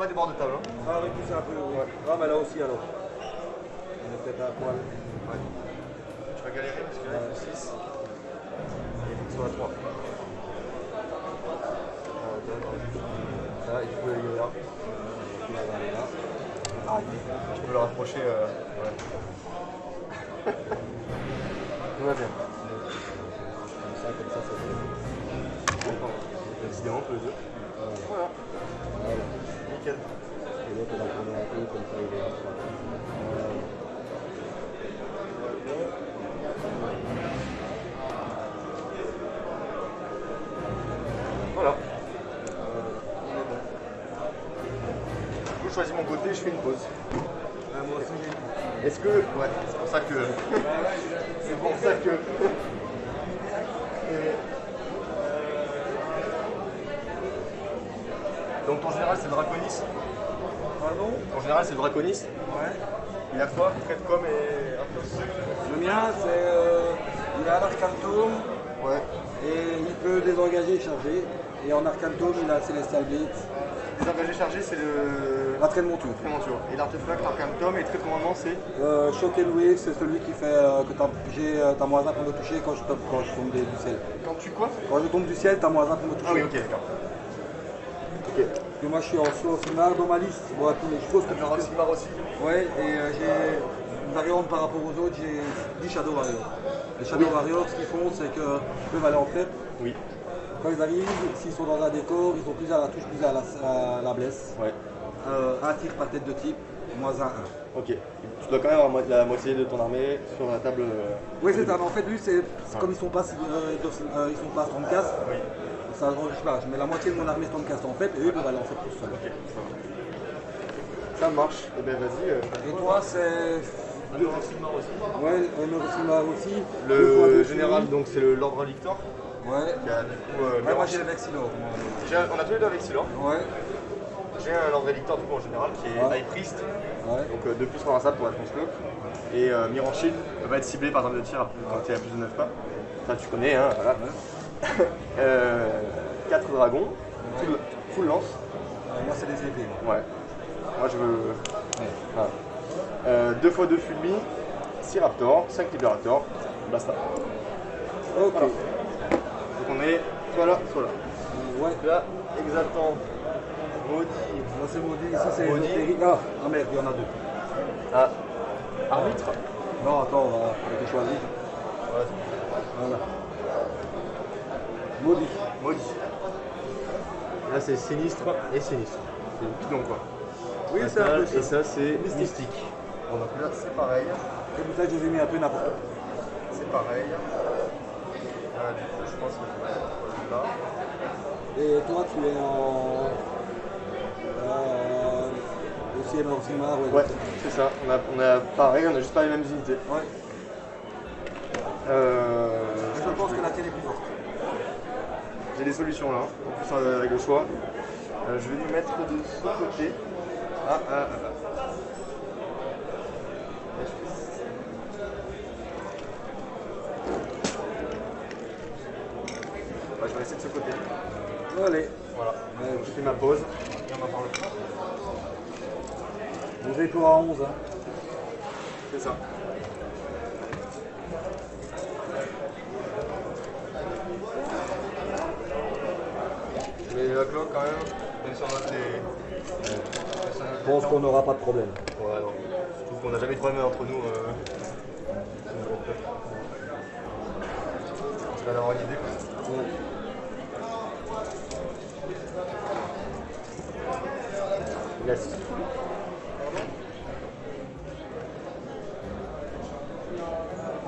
pas des bords de table. Hein. Ah oui, pousser un peu, oui. Ouais. Ah, mais là aussi alors. On est peut-être un poil. Ouais. Tu vas galérer parce que là, il faut 6. Et il faut que ce soit à 3. Là, il faut aller là. Ah, tu peux le rapprocher. Ouais. Tout va bien. Comme ça, ça fait. Décidément, tous les deux. Voilà. Nickel. Et l'autre, on va prendre un peu, comme ça, il est là. Voilà. On est bon. Du coup, je choisis mon côté, je fais une pause. Moi aussi, j'ai une pause. Est-ce que. Ouais, c'est pour ça que. C'est pour ça que. Donc, ton général, c'est le Draconis. Pardon? En général, c'est le Draconis. Ouais. Il a quoi? Fredcom et Arthos. Le mien, c'est. Il a un Arcantum Ouais. et il peut désengager et charger. Et en Arcantum, il a Celestial Blitz. Désengagé chargé, c'est le. La traîne monture. Très monture. Et l'artefact, l'Arcantum, et très commandement, c'est. Shock and Wave, c'est celui qui fait que t'as moins 1 pour me toucher quand je tombe du ciel. Quand tu quoi? Quand je tombe du ciel, t'as moins 1 pour me toucher. Ah oui, ok, d'accord. Ok. Et moi je suis en slow Simar dans ma liste. Bon, je suppose que Le Roximar aussi. Ouais, et j'ai une variante par rapport aux autres, j'ai 10 Shadow Warriors. Les Shadow Warriors, ce qu'ils font, c'est qu'ils peuvent aller en prep. Oui. Quand ils arrivent, s'ils sont dans un décor, ils ont plus à la touche, plus à la blesse. Ouais. Un tir par tête de type, moins 1. Ok. Tu dois quand même avoir la moitié de ton armée sur la table. Oui, c'est ça. Mais en fait, lui, c'est comme ils sont pas, ils sont pas Stormcast, Oui. ça change pas. Je mets la moitié de mon armée Stormcast en fait, et eux ils peuvent aller en fait tout seuls. Ok, ça marche. Eh ben vas-y. Et toi, c'est. Le Roximar aussi. Ouais, Simar aussi. Le général, donc c'est le Lord Victor. Ouais. Qui a du coup. Ouais, moi j'ai le Vexilor. On a tous les deux avec Silor. Ouais. J'ai un Lord Victor du coup en général qui est High Priest. Ouais. Donc 2 plus rassable pour la transloc. Et Mirror Shield peut pas être ciblé par arme de tir quand tu es à plus de 9 pas. Ça tu connais, hein, voilà. 4 dragons, full lance. Moi c'est des épées. Ouais. Moi je veux. Voilà. 2 x 2 Fulmi, 6 Raptors, 5 Libérators, basta. Ok. Voilà. Donc on est soit là, soit là. Ouais. Là, Exaltant, Maudit. Moi c'est maudit, ici c'est Maudit. ésotérique. Ah merde, il y en a 2. Ah, Arbitre. Non, attends, on va choisir. Ouais. Voilà. Maudit. Maudit. Là c'est sinistre et sinistre. C'est le bidon quoi. Oui, c'est un peu Et ça. ça c'est mystique. Bon donc là c'est pareil. C'est pour ça que je les ai mis un peu n'importe où. C'est pareil. Du coup je pense que je vais mettre là. Et toi tu es en. Aussi en Simar, Ouais, c'est ça. On a pareil, on a juste pas les mêmes unités. Ouais. Je pense que la tienne est plus forte. J'ai des solutions là, en plus avec le choix. Je vais lui mettre de ce côté. Je vais rester de ce côté. Allez. Voilà. Je fais ma pause et on en parle. Vous êtes pour à 11. Hein. C'est ça. Mais la cloque quand même, même si on note les. Je pense qu'on n'aura pas de problème. Ouais, non. Je trouve qu'on n'a jamais de problème entre nous. Je vais en avoir une idée. Quoi. Ouais. Il a 6.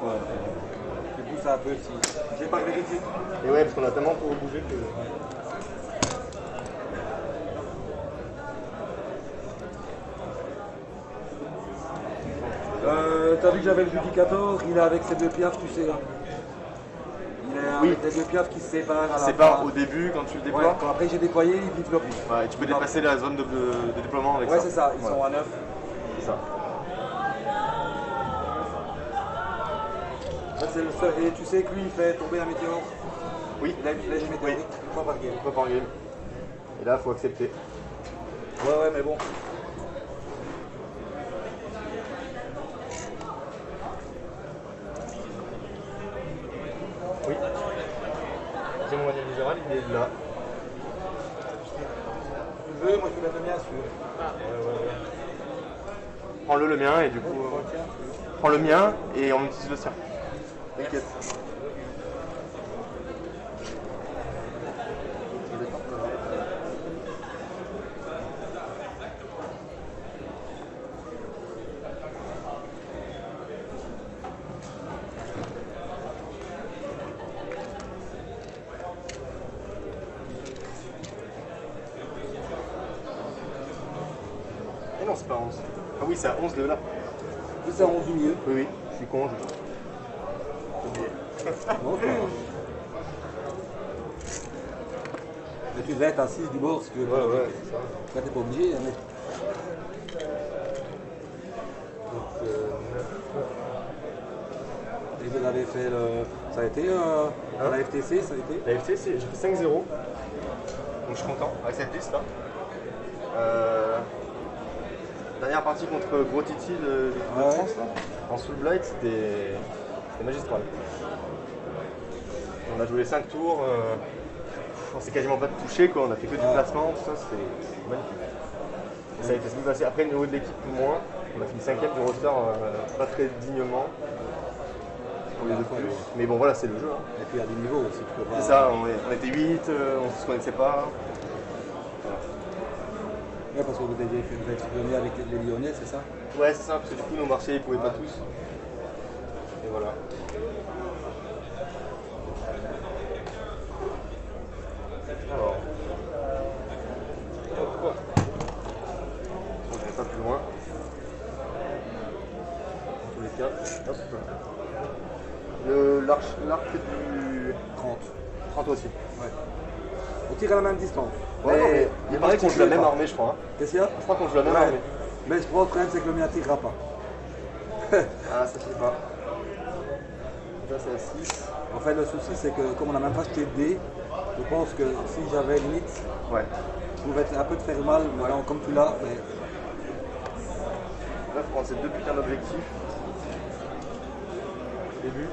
Ouais. Du coup, ça un peu si. J'ai pas vérifié. Et ouais, parce qu'on a tellement pour bouger que. T'as vu que j'avais le Judicator, il est avec ses 2 piafs, tu sais là. Il est avec les 2 piafs qui se séparent à la Sépare fin. au début quand tu le Ouais, déploies. quand après j'ai déployé, il vite le plus. Ouais, et tu peux dépasser la zone de déploiement avec Ouais, ça. c'est ça, ils Ouais. sont à 9. C'est ça. Ça, c'est le seul. Et tu sais que lui, il fait tomber un météore. Oui. Il a une flèche météorique une fois par game. Pas par game. Et là, il faut accepter. Ouais, mais bon. Oui. J'ai mon manuel libéral, il est là. Tu veux, moi je peux mettre le mien si tu veux. Ouais. Prends-le le mien et du coup. Prends le mien et on utilise le sien. T'inquiète. Et non, c'est pas 11. Ah oui, c'est à 11 de là. C'est à 11 du milieu. Oui, je suis con, j'ai oublié. Non, c'est pas grave. Mais tu devais être à 6 du bord si tu veux. Ouais, c'est ça. Là, t'es pas obligé, hein, mais. Donc, Et vous avez fait le. Ça a été la FTC, ça a été. la FT, j'ai fait 5-0. Donc je suis content avec cette liste là. Dernière partie contre Gros Titi de l'équipe de France là. En full blind, c'était magistral. On a joué 5 tours, on s'est quasiment pas touché quoi, on a fait que du placement, tout ça, c'était magnifique. Et ça a été ce qui passé. Après, au niveau de l'équipe, moins, on a fini 5ème du roster, pas très dignement. Pour les deux plus. Mais bon, voilà, c'est le jeu. Hein. Et puis il y a des niveaux aussi, tu peux pas. C'est ça, on était 8, on se connaissait pas. Voilà. Ouais, parce que vous êtes premier avec les Lyonnais, c'est ça? Ouais, c'est ça, parce que du coup, nos marchés, ils pouvaient pas tous. Et voilà. Alors. Hop. On ne pas plus loin. En tous les cas. Hop. L'arc du 30. 30 aussi. Ouais. On tire à la même distance. Ouais, non, mais il paraît qu'on joue la même armée, je crois. Hein. Qu'est-ce qu'il y a? Je crois qu'on joue la même Ouais. armée. Mais je crois le problème, c'est que le mien tirera pas. Ah, ça fait pas. Ça, c'est à 6. En fait, le souci, c'est que comme on n'a même pas acheté de dés, je pense que si j'avais limite, Ouais. je pouvais un peu te faire mal, mais non, comme tu l'as, mais Là, il faut prendre ces deux putains d'objectifs. Début.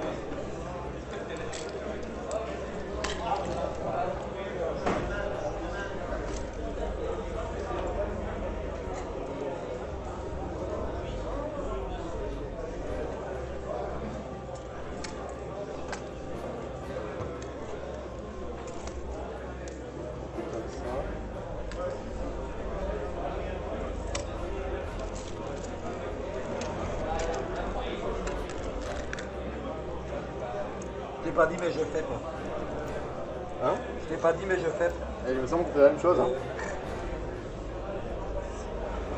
je t'ai pas dit, mais je fais pas. Hein? Je t'ai pas dit, mais je fais. Et il me semble que c'est la même chose. Hein.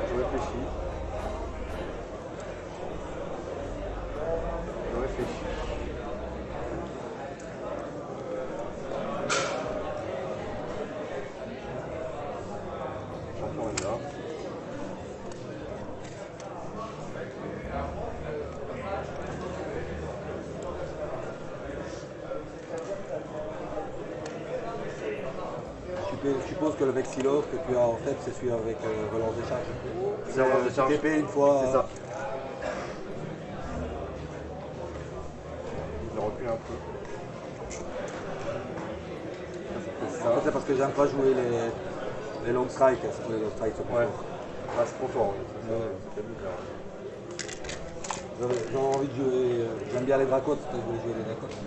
Je réfléchis. Je réfléchis. Champion est là. Je suppose que le Vexilor que tu as en tête, c'est celui avec relance de charge. C'est relance de charge. TP une fois. C'est ça. Je le recule un peu. En fait, c'est parce que j'aime pas jouer les long strikes, c'est que les long strikes sont Ouais. pas forts. Ah, c'est trop fort. Ouais. C'est terrible, là. J'ai envie de jouer, j'aime bien les dracotes, je vais jouer les dracotes.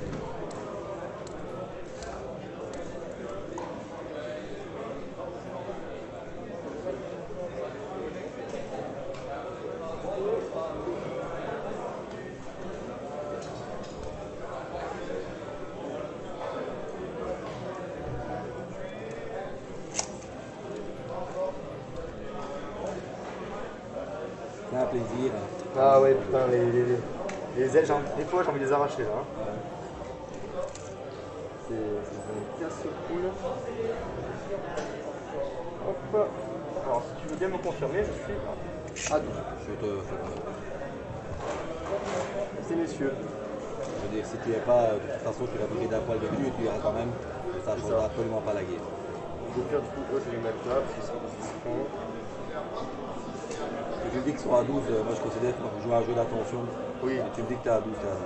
C'est un plaisir. Ah ouais, putain, les ailes, des fois j'ai envie de les arracher là. Hein. C'est une casse-poule. Hop. Alors si tu veux bien me confirmer, je suis là. Ah non, je te fais C'est messieurs. Je veux dire, si tu n'es pas, de toute façon, tu vas bouger d'un poil de cul et tu iras quand même. Ça ne changera absolument pas la guerre. Je vais faire du coup, eux je vais les mettre là parce qu'ils sont. me dis qu'ils sont à 12, moi je considère que tu joues à un jeu d'attention. Oui. Et tu me dis que tu es à 12, t'es à 12.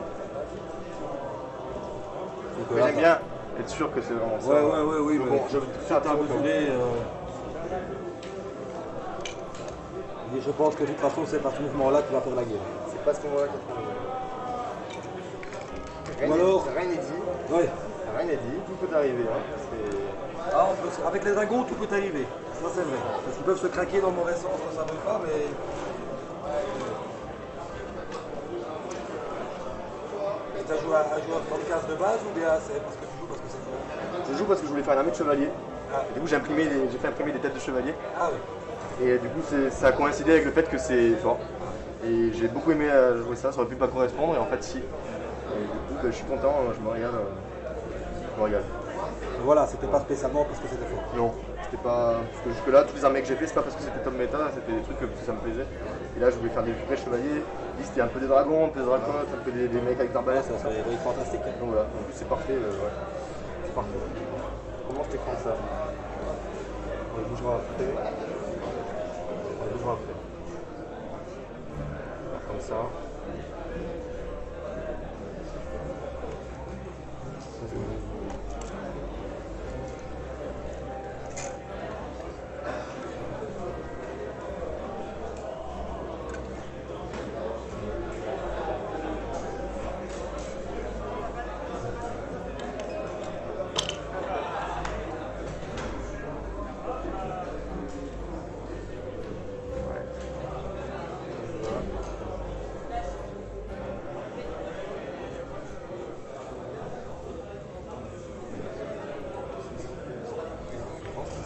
Donc, Mais là, j'aime ça- bien être sûr que c'est vraiment ça. Oui, Mais mais bon, je ça t'a mesuré. Et je pense que de toute façon, c'est par ce mouvement-là que tu vas faire la guerre. c'est pas ce qu'on voit là. Ou alors- Rien n'est dit. Ouais. Rien n'est dit. Tout peut arriver. Hein. Ah, avec les dragons, tout peut arriver. Ça, c'est vrai. Parce qu'ils peuvent se craquer dans le mauvais sens, ça ne veut pas, mais. Tu as joué à 34 de base ou bien c'est parce que tu joues parce que c'est fort? Je joue parce que je voulais faire une armée de chevaliers. Ah. Et du coup, j'ai fait imprimer des têtes de chevaliers. Ah oui. Et du coup, ça a coïncidé avec le fait que c'est fort. Et j'ai beaucoup aimé jouer ça. Ça aurait pu pas correspondre. Et en fait, si. Et du coup, je suis content. Je me régale. Je me régale. Voilà, c'était pas spécialement parce que c'était fort. Non, c'était pas. Parce que jusque-là, toutes les armées que j'ai fait, c'est pas parce que c'était top méta, c'était des trucs que ça me plaisait. Et là, je voulais faire des vrais chevaliers. Ici, c'était un peu des dragons, un peu des dracotes, un peu des mecs avec des arbalètes. Ça serait héroïque fantastique. Hein. Donc voilà, en plus, c'est parfait. Ouais. C'est parfait. Comment je t'écran ça? On le bougera après. On le bougera après. Alors, comme ça. Ça, c'est bon.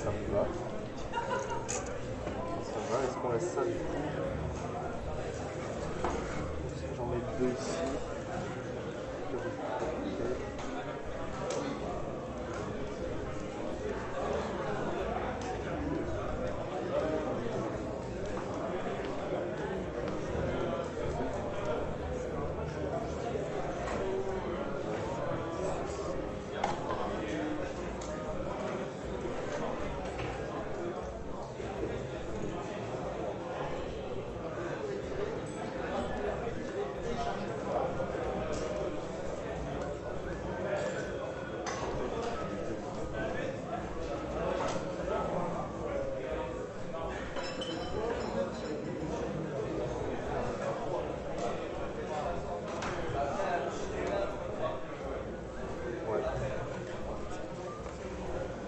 Ça me va. Ça va. Est-ce qu'on laisse ça du coup? J'en mets deux ici.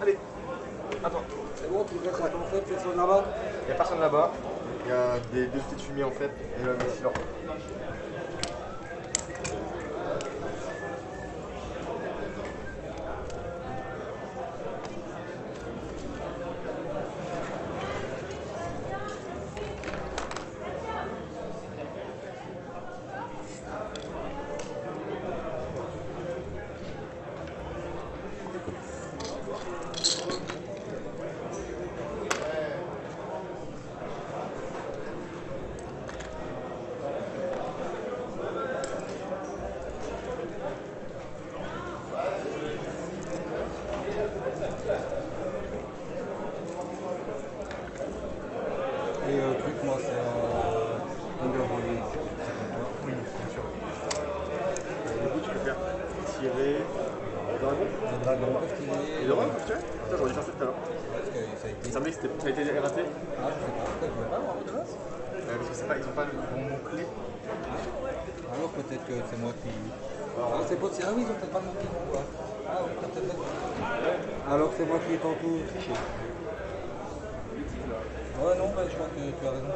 Allez, attends. C'est bon, tu restes en fait, c'est sur là-bas. Il n'y a personne là-bas. Il y a deux petites fumiers en fait. Et là, ici, là. Et truc, moi, c'est longueur reliée. Oui, bien sûr. Du coup, tu peux faire tirer le dragon. Le dragon, qu'est-ce qu'il est? Et le roi, tu vois? Putain, j'aurais dû faire ça tout à l'heure. Parce que ça a été. Il me semblait que ça a été raté. Ah, je sais pas, peut-être je vais pas avoir de trace. Parce que c'est pas, ils ont pas le bon mot-clé. Alors peut-être que c'est moi qui. Ah, c'est possible. Ah oui, ils ont peut-être pas le mot qui vont quoi. Ah oui, peut-être. Alors c'est moi qui ai tantôt triché. Ouais, non, mais je crois que tu as raison.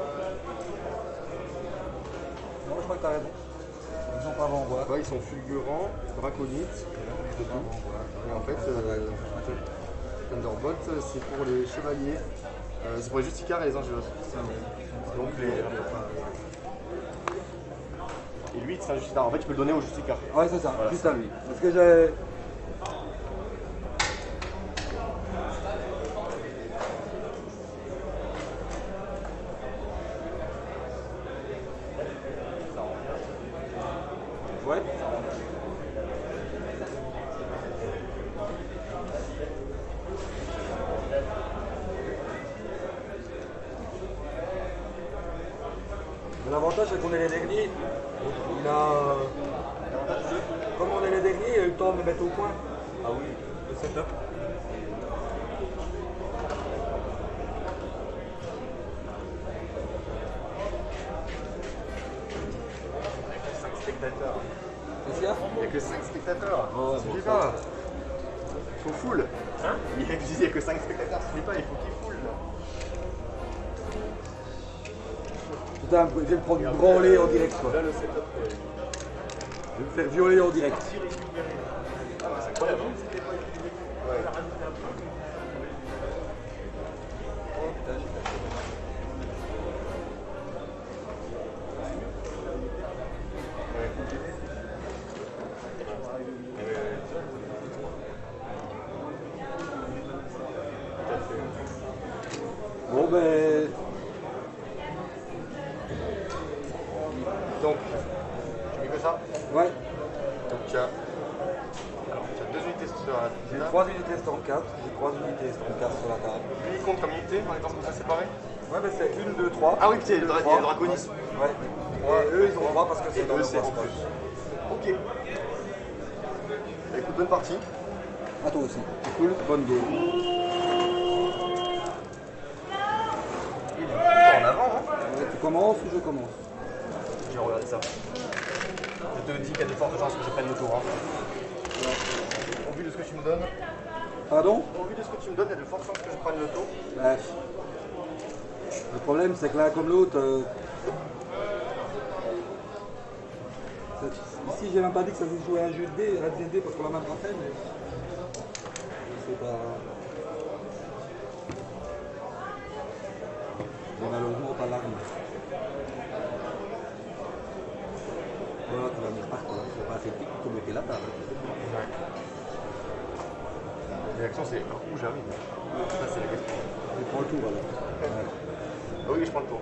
Non, je crois que tu as raison. Ils sont pas avant-voix. Ouais, ils sont fulgurants, draconites. Et en fait, Thunderbolt, c'est pour les chevaliers. C'est pour les Justicars et les Angelos. Donc les. Et lui, c'est un Justicar. En fait, tu peux le donner au Justicar. Ouais, c'est ça, Voilà. juste à lui. Parce que j'ai. Ouais. L'avantage c'est qu'on est les derniers. Il a, comme on est les derniers, il a eu le temps de le mettre au point. Ah oui. Le setup. 5 spectateurs. Qu'est-ce qu'il y a? Il n'y a que 5 spectateurs. Oh, ça suffit bon, pas. Il faut full. Hein? Il n'y a que 5 spectateurs, ça suffit pas, il faut qu'il full. Là. Putain, je vais me prendre une branlée en direct quoi. Là, le setup. Je vais me faire violer en direct. Ah, bah, c'est incroyable. Ouais. Bon ben. Donc, tu mets que ça. Ouais. Donc, tu as 2 unités sur la J'ai table. 3 unités stand 4, j'ai 3 unités stand 4 sur la table. Lui, il compte comme unité en étant comme ça séparé. Ouais mais c'est 1, 2, 3. Ah oui, il y a le draconis. Ouais. Et eux ils ont droit parce que c'est dans le c'est en poste. plus. Ok. Écoute, bonne partie. À toi aussi. C'est cool, bonne game. Il est en avant, hein. Ouais, tu commences ou je commence? Je vais regarder ça. Je te dis qu'il y a de fortes chances que je prenne le tour. Hein. Au vu de ce que tu me donnes, Pardon? au vu de ce que tu me donnes, il y a de fortes chances que je prenne le tour. Bref. Le problème c'est que l'un comme l'autre. Ici j'ai même pas dit que ça se jouait à un jeu de dés, à un dés parce qu'on l'a même pas fait, mais. C'est pas. Mais malheureusement pas l'arme. Voilà, tu vas venir partout, là. C'est pas assez petit pour te bloquer la table. La réaction c'est où j'arrive. Ça c'est la question. Tu prends le tour alors. Ouais. Ah oui, je prends le tour.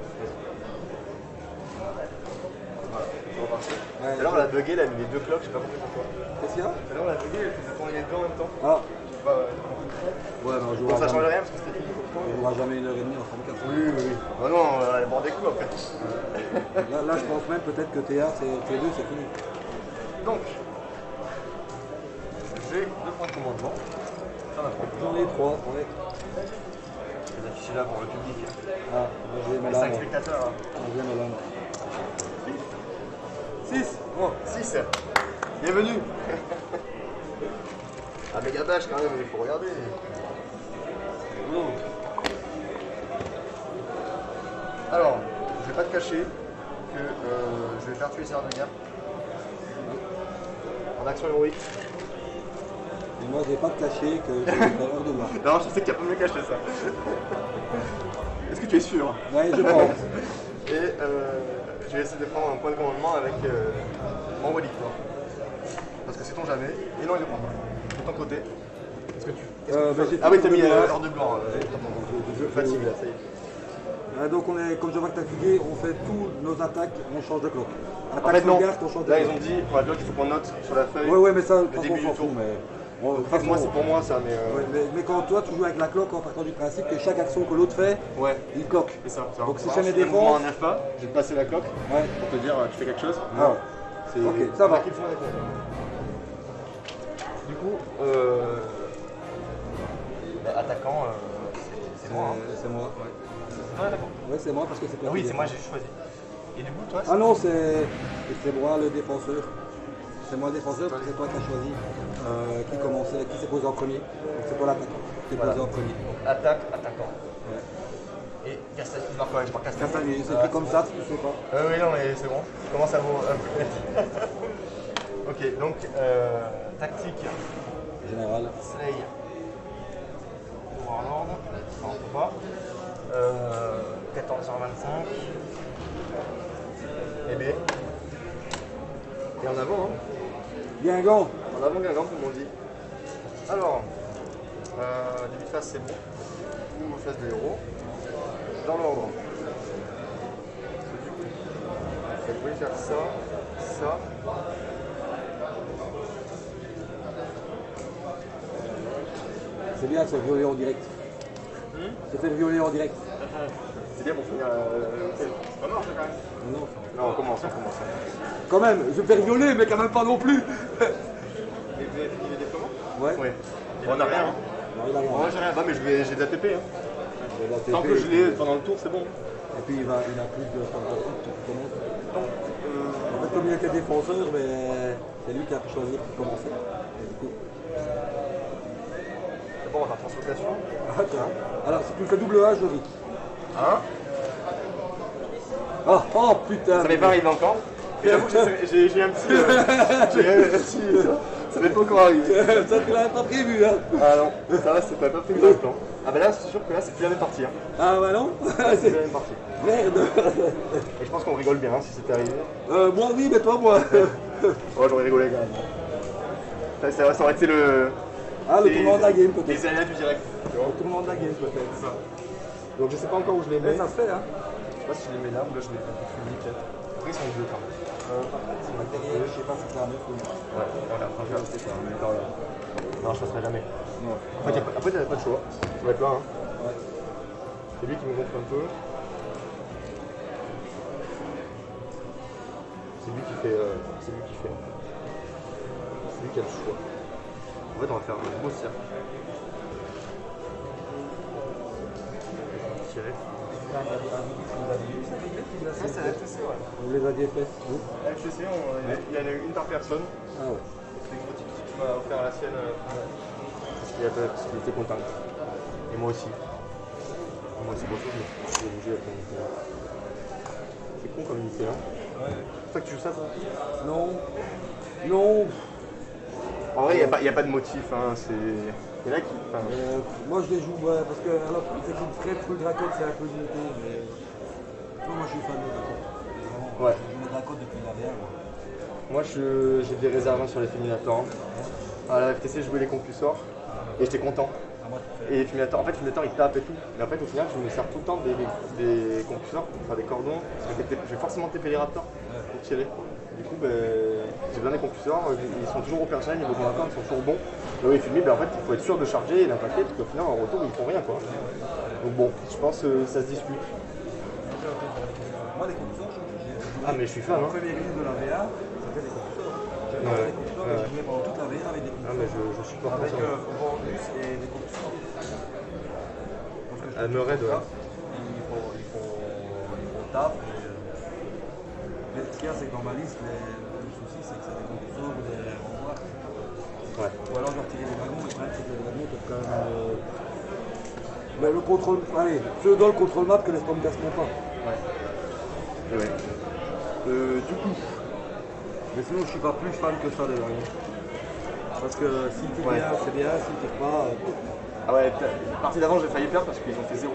Voilà, c'est reparti. Ouais, Tout à l'heure, on a bugué, elle a mis les 2 cloques, je sais pas compris pourquoi. Qu'est-ce qu'il y a? Tout à l'heure, on a bugué, elle faisait tourner les 2 en même temps. Ah, Je sais pas. ouais, non, je Bon, jouerai ça change jamais. rien parce que c'était dit. On jouera jamais 1h30 en 34. Oui, oui, oui. Ah non, elle est mort des coups après. Là, je pense même peut-être que T1, T2, c'est fini. Donc, j'ai 2 points de commandement. Ça va. J'en ai 3, ouais. Je vais les afficher là pour le public. Ah, moi je vais Les mettre 5 là. spectateurs. Hein. Je vais mettre là. 6. Oh, 6. Bienvenue. Ah, méga bash quand même, il faut regarder. Oh. Alors, je vais pas te cacher que je vais faire tuer Seigneur de guerre. En action héroïque. Et moi, je vais pas te cacher que je vais faire hors de moi. Non, je sais qu'il n'y a pas mieux caché ça. Est-ce que tu es sûr? Ouais, je pense. Et je vais essayer de prendre un point de commandement avec mon relique. Parce que sait-on jamais. Et non, il ne prend pas. De ton côté. Est-ce que tu. Ah oui, t'as mis l'heure de blanc. Je fatigue là, ça y est. Donc, comme je vois que tu as cliqué, on fait tous nos attaques, on change de cloque. En Attaque fait, non. sauvegarde, on change de Là, ils cloque. ont dit pour la bloc, il faut qu'on note sur la feuille. Ouais, mais ça, de toute le façon, début on s'en du tour. fout. Mais... Bon, de toute Moi, façon, c'est pour moi ça, mais. mais quand toi, tu joues avec la cloque en partant du principe que chaque action que l'autre fait, Ouais. il cloque. C'est ça. Donc, si ça jamais des mouvements en défense. 9 pas, je vais te passer la cloque Ouais. pour te dire tu fais quelque chose. Ah. C'est Ok, ça va. qu'il faut répondre. Du coup, attaquant, c'est moi. Hein. C'est moi, ouais. Ouais, d'accord. Ouais, c'est moi parce que c'est toi Ah oui, qui c'est moi, j'ai choisi. Et du coup, toi, Ah non, c'est moi le défenseur. C'est moi le défenseur parce que c'est toi qui as choisi qui commençait, qui s'est posé en premier. Donc c'est toi l'attaquant qui s'est posé en premier. attaque, attaquant. Ouais. Et Castagnier, non, quand même, pas Castagnier. Castagnier, c'est écrit comme ça, tu sais pas. Oui, non, mais c'est bon. Je commence à vous connaître. Ok, donc, tactique, Général. Slay, Warlord, non, on peut pas. 14h25. Et B. Et en avant, hein. Guingamp. En avant Guingamp, comme on dit. Alors, début de phase, c'est bon. Ou phase de héros. Dans l'ordre. Vous pouvez faire ça, ça. C'est bien de se violer en direct. Se faire violer en direct. C'est bien pour finir. C'est pas mort, quand même. Non, Non, on commence. quand même, je vais faire violer, mais quand même pas non plus. Et vous avez fini les déploiements? Ouais. On n'a rien. Non, il a rien. Moi j'ai rien, bah, mais j'ai de la TP. Hein. Il a la Tant TP, que je l'ai pendant le tour, c'est bon. Et puis il a plus de fantastique qui commence. En fait, comme il était défenseur, mais c'est lui qui a pu choisir qui commençait. Et du coup. C'est bon, on a translocation. Attends. Alors, si tu me fais double A, je ris. Hein? Oh putain! Ça m'est pas arrivé encore. Et j'avoue que j'ai un petit. Ça m'est pas encore arrivé. Ça, tu l'avais pas prévu, hein? Ah non, ça va, c'est pas prévu dans le plan. Ah bah là, c'est sûr que là, c'est plus la même partie. Hein. Ah bah non? C'est la même partie. Merde! Et je pense qu'on rigole bien hein, si c'était arrivé. Moi oui, mais toi, moi. Oh, j'aurais rigolé quand même. Ça aurait été le. Ah, le tournant de la game, peut-être. Les aléas du direct. Tu vois. Le tournant de la game, peut-être. C'est ça. Donc je sais pas encore où je les mets. Mais ça se fait, hein? Je sais pas si je les mets là ou là je les mets fini peut-être. Après ils sont bleus quand même. Par contre, c'est matériel, je sais pas si c'est un 9 ou non. Ouais, regarde, franchement, c'est ça. Non, je passerai jamais. Non. Après, t'as pas de choix. Ça va être là. Hein. Ouais. C'est lui qui me gonfle un peu. C'est lui qui fait. C'est lui qui fait. C'est lui qui a le choix. En fait, on va faire un beau cercle. Tirer. Ça, c'est la FCC, ouais. Vous les aviez fait? Oui. La FCC, il y en a eu une par personne. Ah ouais. C'est une petite qui m'a offert la sienne. Parce qu'il était content. Et moi aussi. Moi aussi, beaucoup, je suis obligé avec mon unité. C'est con comme unité, hein. Ouais. C'est toi que tu joues ça, toi? Non. Non. En vrai, il n'y a pas de motif, hein. Il y en a qui. Enfin, Moi je les joue, ouais, parce que alors c'est une très full Dracon, c'est un peu limité, mais. Non, moi je suis fan de Dracon. Ouais. Je joue les Dracon depuis la VR. moi, j'ai des réserves sur les Fulminators. À la FTC, je jouais les Compulsors. Et j'étais content. Ah, moi, Et Fulminator, en fait, Fulminator il tape et tout. Mais en fait, au final, je me sers tout le temps des Compulsors pour faire des cordons. Parce que je vais forcément TP les Raptors pour tirer. Du coup, j'ai besoin des Compulsors. Ils sont toujours opérationnels, niveau combattant, ils sont toujours bons. Et oui, Fulmi, en fait, il faut être sûr de charger et d'impacter, parce qu'au final, en retour, ils font rien, quoi. Donc bon, je pense que ça se discute. Moi, les computers, Ah, mais je suis fan, la hein. première ligne de la VA, c'était des computers. J'avais Ouais, des computers et je jouais pendant toute la VA avec des Ah, computers. mais je supporte Avec ça. Vorus et des computers. Parce que je Elle me raide, ouais. Ils font taf. Mais ce qu'il y a, c'est que dans ma liste, le souci, c'est que c'est des computers ou des renvois. Ouais. Ou alors je vais retirer les dragons, mais le problème, c'est que les dragons peuvent quand même. Mais le contrôle. Allez, ceux dans le contrôle map que les spams casseront pas. Ouais. Et ouais. Du coup. Mais sinon, je suis pas plus fan que ça des dragons. Parce que s'ils tirent Ouais. bien, c'est bien, s'ils tirent pas. Ah ouais, la partie d'avant, j'ai failli perdre parce qu'ils ont fait 0.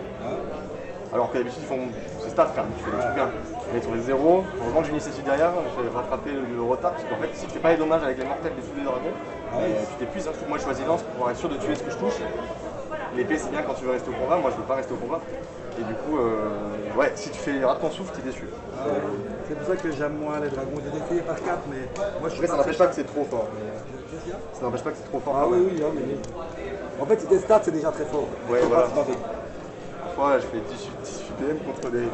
Alors que d'habitude, ils font. C'est staff quand même, tu fais des trucs bien. Mais ils ont fait 0. Heureusement que j'ai mis dessus derrière, j'ai rattrapé le retard. Parce qu'en fait, si tu fais pas les dommages avec les mortels des sous des dragons, tu t'épuises. Hein. Moi, je choisis lance pour être sûr de tuer ce que je touche. L'épée, c'est bien quand tu veux rester au combat. Moi, je veux pas rester au combat. Et du coup, ouais, si tu fais rate ton souffle, t'es déçu. C'est pour ça que j'aime moins les dragons. J'ai défilé par 4, mais moi je suis Après, ça n'empêche pas que c'est trop fort. Qu'est-ce qu'il y a? Ça n'empêche pas que c'est trop fort. Ah quand oui, même. oui, hein, mais. En fait, si tes stats, c'est déjà très fort. Ouais, Faut voilà. pas se barrer. Parfois, je fais 10 UPM contre des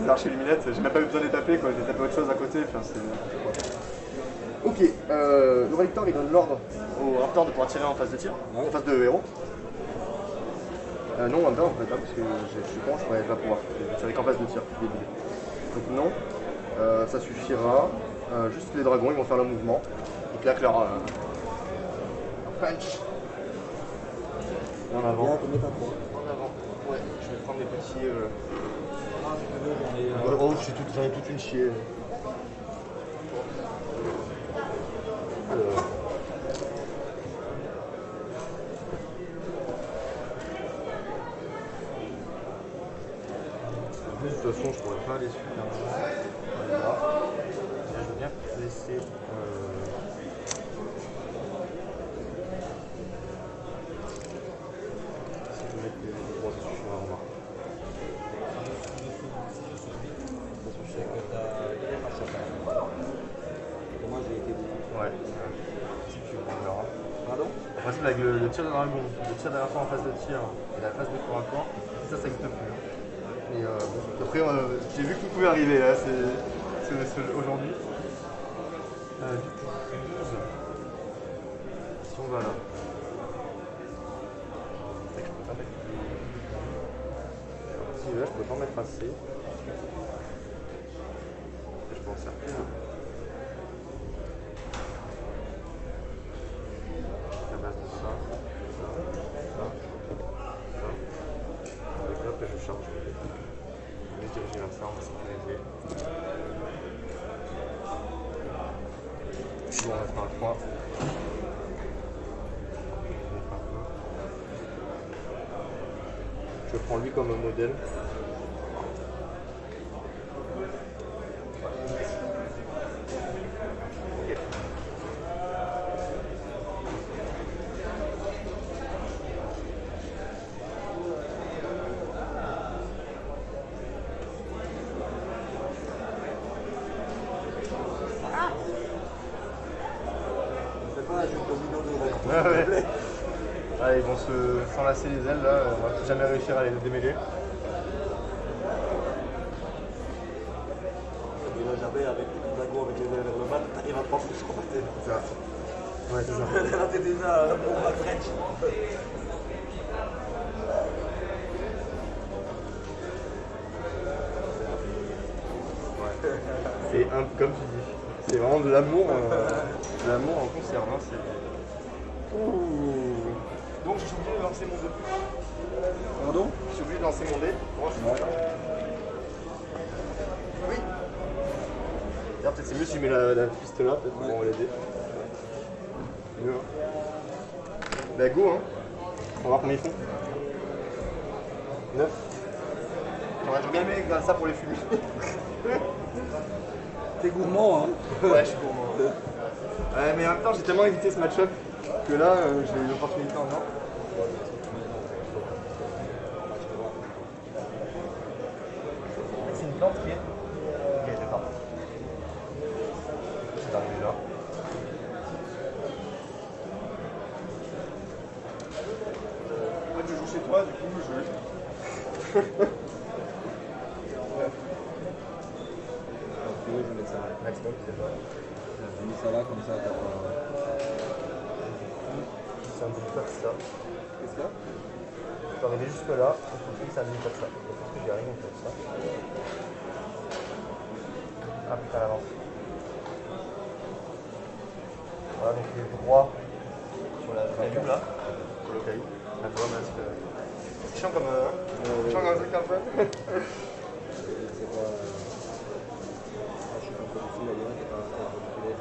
archers luminettes. J'ai même pas eu besoin de les taper, quoi. J'ai tapé autre chose à côté. Enfin, c'est. Ok, le relector il donne l'ordre au raptor de pouvoir tirer en phase de tir, en phase de héros. Non, en même temps, on peut pas parce que je suis con, je pourrais pas pouvoir tirer qu'en phase de tir. Donc non, ça suffira. Juste les dragons, ils vont faire le mouvement. Ils claquent leur punch. En avant. Bien, te mettre à trois. En avant. Ouais, je vais prendre des petits. Ah, si tu veux, j'en ai. Oh, j'en ai toute une chier. Alors. De toute façon, je pourrais pas aller super là. Je veux bien laisser. Si je mets les droits, ça suffira à remarquer. Moi, j'ai été beaucoup. Ouais. Si tu veux, on verra. Pardon? En principe, avec le tir de dragon, le tir de la fois en phase de tir et la phase de corps à corps, ça n'existe plus. Hein. Et après, j'ai vu que tout pouvait arriver là, aujourd'hui. Du coup, 12. Si on va là. C'est que je peux pas mettre. Si là, je peux pas en mettre assez. Et je peux en sortir. La base de ça. Avec là, après je charge. Je vais diriger vers ça, on va sécuriser. Bon, on va faire un 3. Je prends lui comme un modèle. Ouais. Ah, ils vont s'enlacer les ailes là, on va plus jamais réussir à les démêler. Jamais avec les ailes vers le mat, t'arrives à 3 pouces quoi. C'est ça. Ouais, c'est ça. Là t'es déjà bon back French. Ouais. C'est comme tu dis, c'est vraiment de l'amour en conserve. Hein, ouh. Donc je suis obligé de lancer mon dé. Pardon? Je suis obligé de lancer mon dé. Oui. D'ailleurs peut-être c'est mieux si je mets la piste là, peut-être pour l'aider. Mieux. Hein. Bah go hein. On va voir combien ils font. 9. J'aurais bien aimé grâce à ça pour les fumer. T'es gourmand, hein? Ouais, je suis gourmand. Ouais, mais en même temps, j'ai tellement évité ce match-up que là, j'ai eu l'opportunité en or. C'est une plante qui est. Ok, d'accord. C'est arrivé là. En fait, je joue chez toi, du coup, je. Je vais mettre ça là. Maximum, c'est pas. J'ai mis ça là comme ça. C'est un peu pas de ça. Qu'est-ce qu'il y a? Je peux arriver jusque là, et tout de suite, ça ne pas de ça. Je pense que j'y arrive, on fait ça. Ah putain, l'avance. Voilà, donc il est droit sur la cube là, sur le caillou. La voix masque. C'est chiant comme un truc un peu. C'est pas. Je suis pas un peu dessus là, il y en a qui est pas particulier.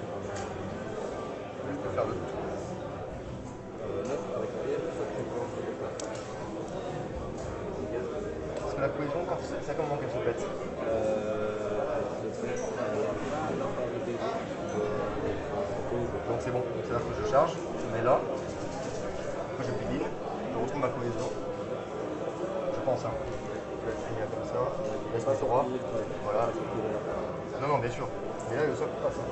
Je peux faire le tout. Parce que la cohésion, quand ça comment qu'elle se pète? Donc c'est bon, c'est-à-dire que je charge, je mets là, après je piline, je retrouve ma cohésion. Je pense, hein. Je vais finir comme ça, reste droit. Voilà. Non, non, bien sûr. Mais là, le socle passe. Hein.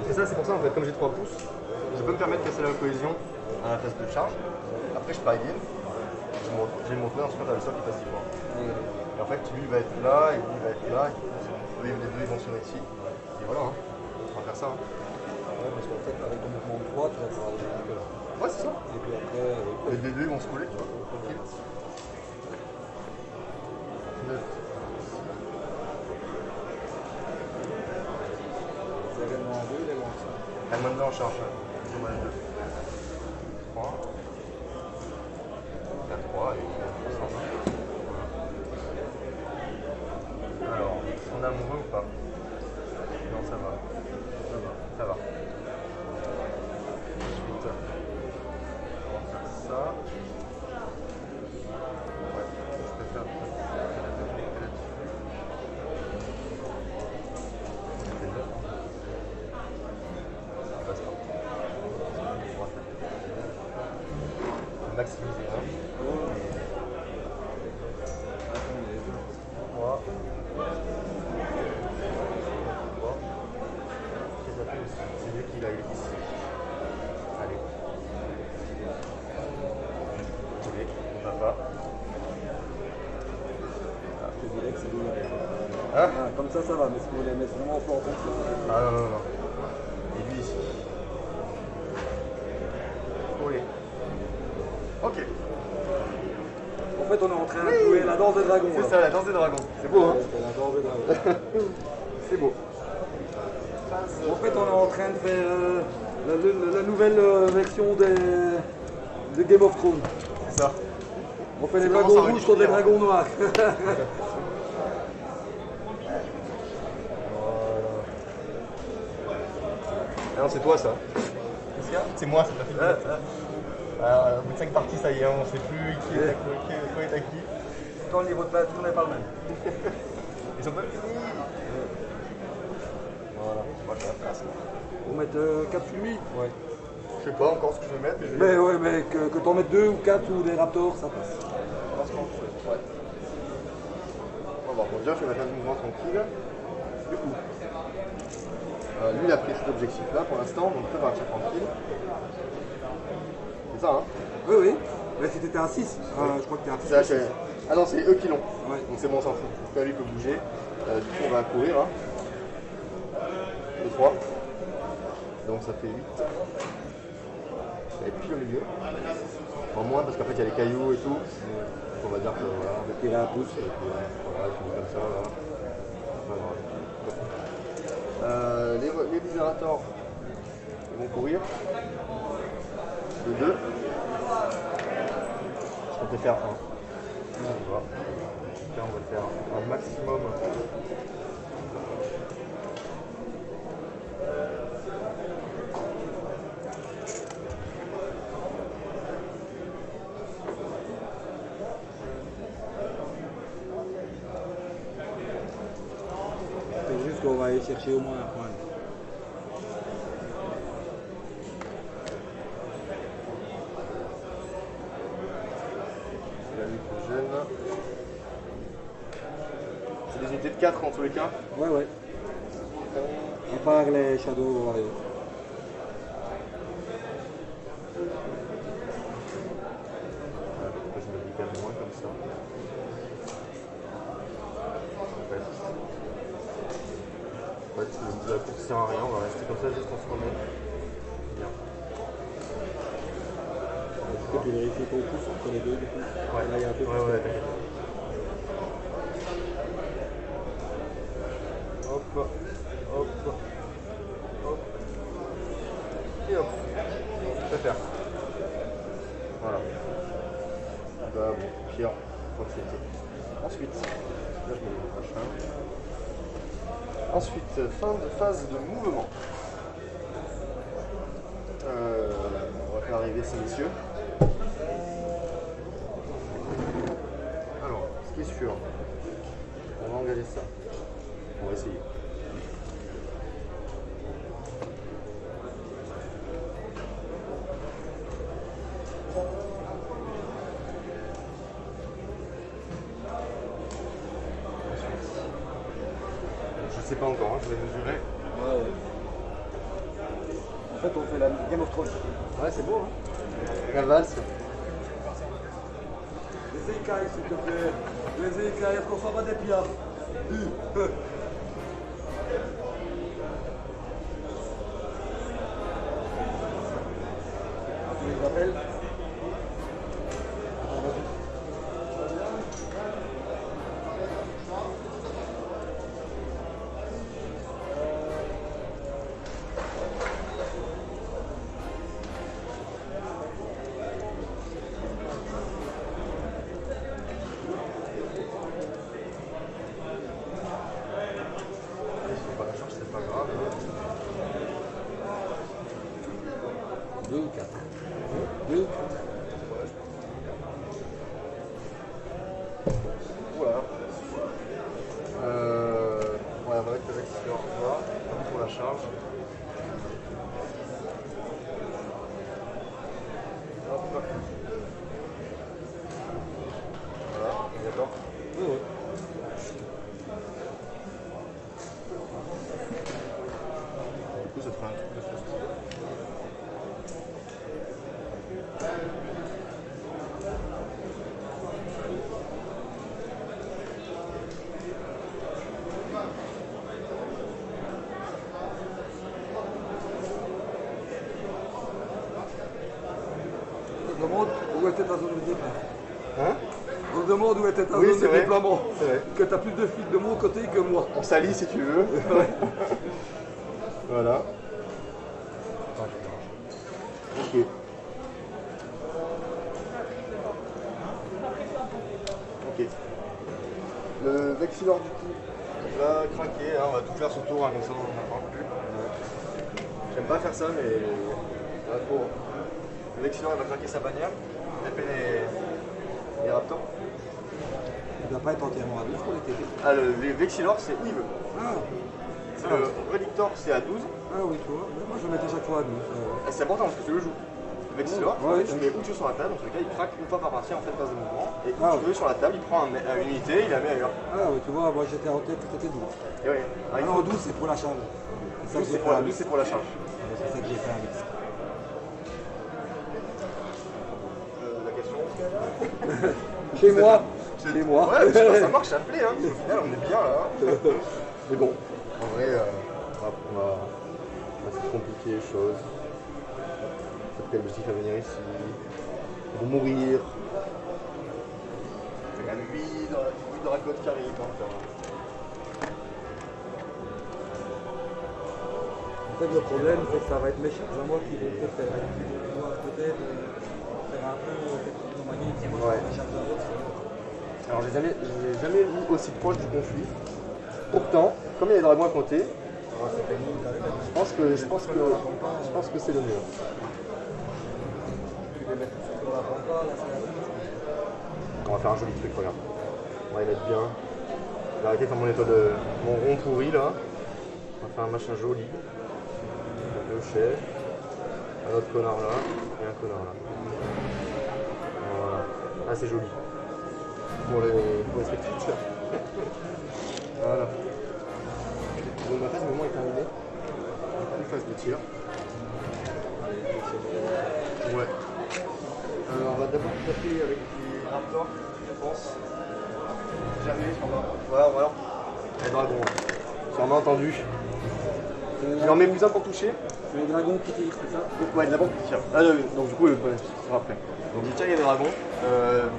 C'est ça, c'est pour ça en fait, comme j'ai 3 pouces, je peux me permettre de casser la cohésion à la place de charge. Après, je piline, je vais me retrouver ensuite à le sol qui passe 10 fois. Et en fait, lui va être là, et lui va être là, et les deux ils vont se mettre ici. Et voilà, hein. On va faire ça. Hein. Ouais, parce qu'en fait, avec le mouvement de 3, tu vas pouvoir aller jusque là. Ouais, c'est ça. Et puis après. Et les deux ils vont se coller, tu vois, tranquille. 9. C'est également en 2, il est loin ça. Elle m'a donné en charge. Je vais 2. 3. 4, 3 et 4. Alors, on est amoureux ou pas? Non, ça va. Ça va. Ensuite, on va faire ça. Ouais, je préfère. Maximiser. Hein. C'est mieux qu'il aille ici. Allez. Je dirais que c'est lui. Hein? Ah, comme ça va, mais si vous voulez mettre vraiment fort comme ça. Ah non, non, non. Et lui ici. Oui. Ok. En fait, on est en train de jouer la danse des dragons. C'est là. ça, la danse des dragons. C'est beau, hein? C'est la danse des dragons. C'est beau. En fait, on est en train de faire la nouvelle version de Game of Thrones. C'est ça. On fait les comment dragons ça rouges contre les récupère, dragons noirs. Ah non, c'est toi ça. Qu'est-ce qu'il y a? C'est moi, c'est pas fait. Alors, au bout de 5 parties, ça y est, on sait plus qui est à quoi est à qui. Quand le niveau de place, tout n'est pas le même. Ils sont pas finis. Voilà, moi je vais la place. On met 4 fluides. Ouais. Je sais pas encore ce que je vais mettre, mais je Mais ouais, mais que t'en mettes 2 ou 4 ou des raptors, ça passe. Ouais. Bon, déjà, je vais mettre un mouvement tranquille. Du coup, lui, il a pris cet objectif-là pour l'instant, donc il peut partir tranquille. C'est ça, hein? Oui, oui. Mais si t'étais à 6, je crois que t'es à 6. C'est la chaîne. Ah non, c'est eux qui l'ont. Ouais. Donc c'est bon, on s'en fout. Pas lui peut bouger. Du coup, on va courir. Hein. 2, 3. Donc ça fait 8. Ça va être pile au milieu. En moins parce qu'en fait il y a les cailloux et tout. Donc on va dire que voilà, on va tirer un pouce. Et puis voilà, il finit comme ça. Voilà. Les Viserators, ils vont courir. De 2. Je comptais faire 1. On va. Là, on va faire un maximum. C'est juste qu'on va aller chercher au moins un point. La lutte gêne. C'est des unités de 4 en tous les cas. Ouais, ouais. À part les Shadow Warriors. Je me libère moins comme ça. En fait, la course sert à rien, on va rester comme ça juste on se remet. Bien. Est-ce que tu vérifies ton pouce entre les deux du coup? Ouais, Là, il y a un peu plus. ouais, t'inquiète. Hop, hop, hop. Et hop. Je vais faire. Voilà. Bah bon, pire. Je crois que c'était. Ensuite, là je mets le machin. Ensuite, fin de phase de mouvement. On va faire arriver ces messieurs. Alors, ce qui est sûr, on va engager ça. On va essayer. Je sais pas encore, hein, je vais mesurer. Ouais, ouais. En fait, on fait la Game of Thrones. Ouais, c'est beau, hein. La valse. Les écailles, s'il te plaît. Les écailles, est-ce qu'on s'en va des piafs? Tu les appelles? C'est pas la charge, c'est pas grave. 2 ou 4. 2 ou 4. Voilà. Ouais, on va mettre le vecteur là, pour la charge. Hop. Voilà, d'accord. Oui, oui. Du coup, ça te fera un truc de fausse. où était ta zone de départ. Hein? On se demande où était ta Oui, zone c'est de vrai. déploiement. C'est vrai. Que tu as plus de fuite de mon côté que moi. On s'allie si tu veux. Voilà. Ok. Ok. Le Vexillor du coup, il va craquer, hein, on va tout faire ce tour, hein, comme ça on n'en parle plus. J'aime pas faire ça, mais pour... Le Vexillor il va craquer sa bannière, taper les raptors. Il ne doit pas être entièrement à 12 pour les TP. Ah, le Vexillor c'est où il veut. Ah, Le Redictor c'est à 12. ah oui, tu vois. Moi je le mettais chaque fois à 12. Et c'est important parce que tu le joues. Le Vexillor, Ouais, tu ouais. mets où tu veux sur la table, dans tous les cas il craque une fois par partie en fait phase de mouvement. Et où Ah, tu veux sur la table, il prend une unité, il la met ailleurs. Ah oui, tu vois, moi j'étais en tête, c'était 12. Et ouais. Ah, il Alors faut 12 c'est pour la charge. C'est ça que 12 j'ai c'est fait pour, à 12, c'est pour la charge. C'est ça que j'ai fait à mix. La question. Chez moi. Chez moi. Ouais, mais ça marche, ça me plaît, hein. Au final, on est bien là. Mais bon, en vrai, on va essayer de compliquer les choses. Peut-être quel objectif à venir ici. Ils vont mourir. Il y a 8 dracotes qui arrivent. En fait, le problème, c'est que ça va être mes charges à moi qui vont peut-être faire. On doit peut-être faire un peu de manière qui Ouais. mes charges à l'autre. Alors, je les ai jamais mis aussi proche du conflit. Pourtant, comme il y a des dragons à compter, je pense que c'est le mieux. Tu les mets sur la pampa, là, c'est la vie. On va faire un joli truc, regarde. On va les mettre bien. Je vais arrêter de faire mon état de mon rond pourri là. On va faire un machin joli. Un chef. Un autre connard là. Et un connard là. Voilà. Ah c'est joli. Pour les spectateurs. Voilà. Donc ma phase de mouvement est terminée. Une phase de tir. Ouais. On va d'abord taper avec les raptors, je pense. Jamais, voilà. Les dragons, ouais. Sûrement entendu. Il en met plus un pour toucher. C'est les dragons qui tirent, c'est ça? Ouais, d'abord qui tire. Ah, donc du coup, ce sera après. Donc il tire, il y a des dragons.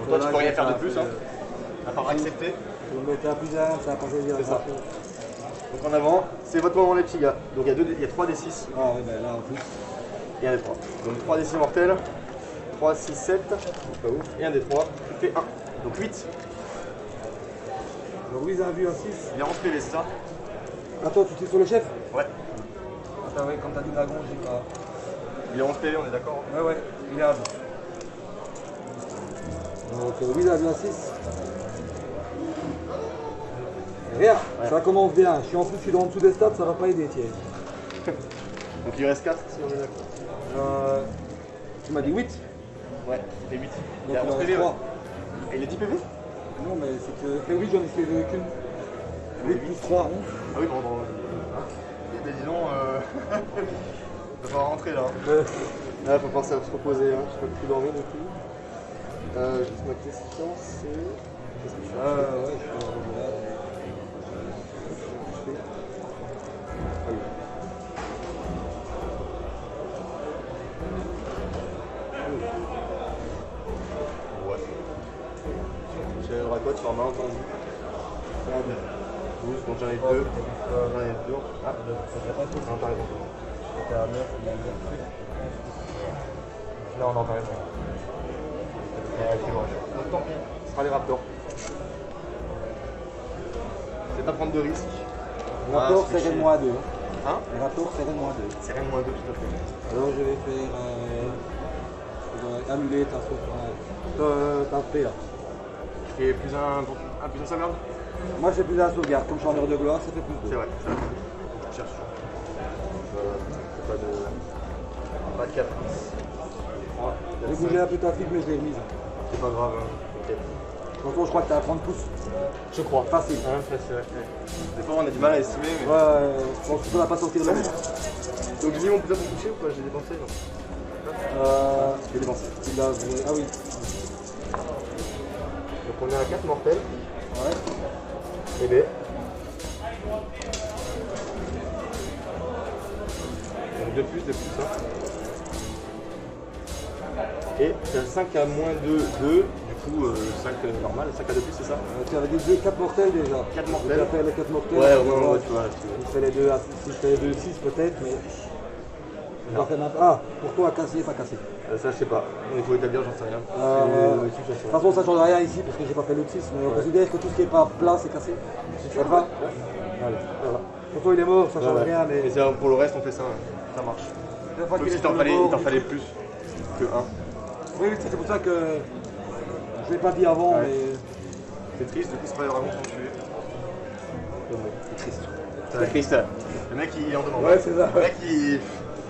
Toi, tu peux rien faire de plus, hein. À part accepter. Vous le mettez à plus un, ça va pas choisir. C'est ça. Donc en avant, c'est votre moment les petits gars. Donc il y a 3 D6 Ah oui, ben là en plus. et un D3. Donc 3 D6 mortels, 3, 6, 7, et un D3, tu fais 1. Donc 8. Donc Louise a vu un 6. Il est 11 PV, c'est ça? Attends, tu tires sur le chef? Ouais. Attends, ouais, quand t'as dit dragon, j'ai pas. Il est 11 PV, on est d'accord? Ouais, ouais, il est à 2. Donc Louise a vu un 6. Rien, Ouais. ça commence bien. Je suis en dessous des stats, ça va pas aider, tiens. Donc il reste 4 si on est d'accord. Tu m'as dit 8? Ouais, il fait 8. Donc Il a il en 11 reste PV. 3. Ouais. Et il est 10 PV? Non, mais c'est que. Fait oui, j'en ai fait qu'une. 8 plus 3, 11. Ah oui, pardon. Mais disons, il va falloir rentrer là. Là, faut penser à se reposer, hein. Je peux plus dormir du coup. Juste ma question, c'est. Qu'est-ce que je fais? Ouais, je suis en là. Ah oui. Ouais. J'ai le racotte sur main entendu. 12, donc j'en ai 2. J'en ai 2. Ah, non, t'as raison. C'était à 9, il y a 9 trucs. Là, on entend raison. Donc tant pis, ce sera les raptors. C'est pas prendre de risques. Les rapports, c'est c'est chier. moins 2. Hein? Les rapports, c'est moins 2. C'est rien de moins 2 tout à fait. Alors je vais faire. Je vais annuler ta sauvegarde. Ta PA. Qui est plus un plus un sauvegarde? Moi j'ai plus la sauvegarde, comme je suis en heure de gloire, ça fait plus 2. C'est vrai. Je cherche. C'est pas de caprice. J'ai bougé un peu ta figue, mais je l'ai remise. C'est pas grave, hein. Ok. De toute façon, je crois que t'as à 30 pouces. Je crois. Facile. Hein, c'est vrai. Des fois on a du mal à estimer, mais. Ouais, je pense que tu vas pas sortir le même. Donc j'ai mon plus pour toucher ou pas? J'ai dépensé, non? J'ai dépensé. Il a... Ah oui. Donc on est à 4 mortels. Ouais. Et B. Donc 2 plus, hein. Et tu as 5 à moins 2, 2. Du coup, 5 normal, 5 à 2 plus, c'est ça? Tu avais dit 4 mortels déjà. 4 Tu mortels. as fait les 4 mortels. Ouais, tu vois. Si je fais les 2 à 6 peut-être, mais. Non. Ah, pourquoi casser, pas casser? Ça, je sais pas. Il faut établir, j'en sais rien. De toute façon, ça ne change rien ici parce que j'ai pas fait le 6, mais on considère que tout ce qui est pas plat, c'est cassé. Ça te va? Allez, voilà. Pourtant, il est mort, ça change rien, mais. Et ça, pour le reste, on fait ça, ça marche. Sauf si il t'en fallait plus que 1. Oui, c'est pour ça que je l'ai pas dit avant, mais. C'est triste, du coup, c'est pas les dragons qui sont tués. C'est triste. C'est triste. Le mec, il en demande. Ouais, c'est ça. Le mec, il.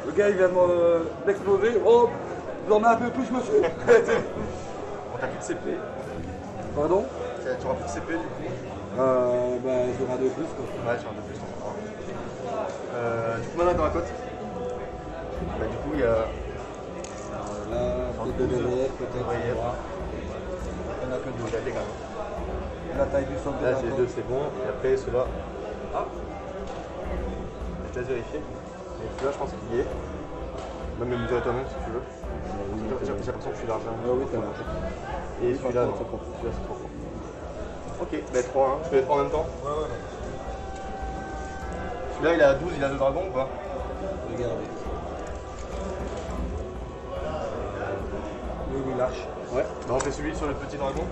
Le gars, il vient d'exploser. Oh, vous en avez un peu plus, monsieur. On t'a plus de CP. Pardon? Tu auras plus de CP, du coup. Bah, il y aura 2 plus, quoi. Ouais, tu auras 2 plus, t'en feras. Du coup, maintenant, dans la côte. Bah, du coup, il y a. Là, peut-être 2 derrière, peut-être. Ouais, Il n'y en a que 2. Il y a des gars. La taille du sol de Là, la j'ai côte. 2, c'est bon. Et après, ceux-là. Ah! Je te laisse vérifier. Et celui-là, je pense qu'il y est. Même me mesurer toi-même si tu veux. J'ai l'impression que je suis large. Ah oui, t'as large. Et celui-là, non. Celui-là, c'est trop court. Ok, bah 3, hein. Je fais les 3 en même temps. Ouais. Celui-là, il a 12, il a 2 dragons ou pas? Regardez. Oui, il lâche. Ouais. Bah, on fait celui sur le petit dragon.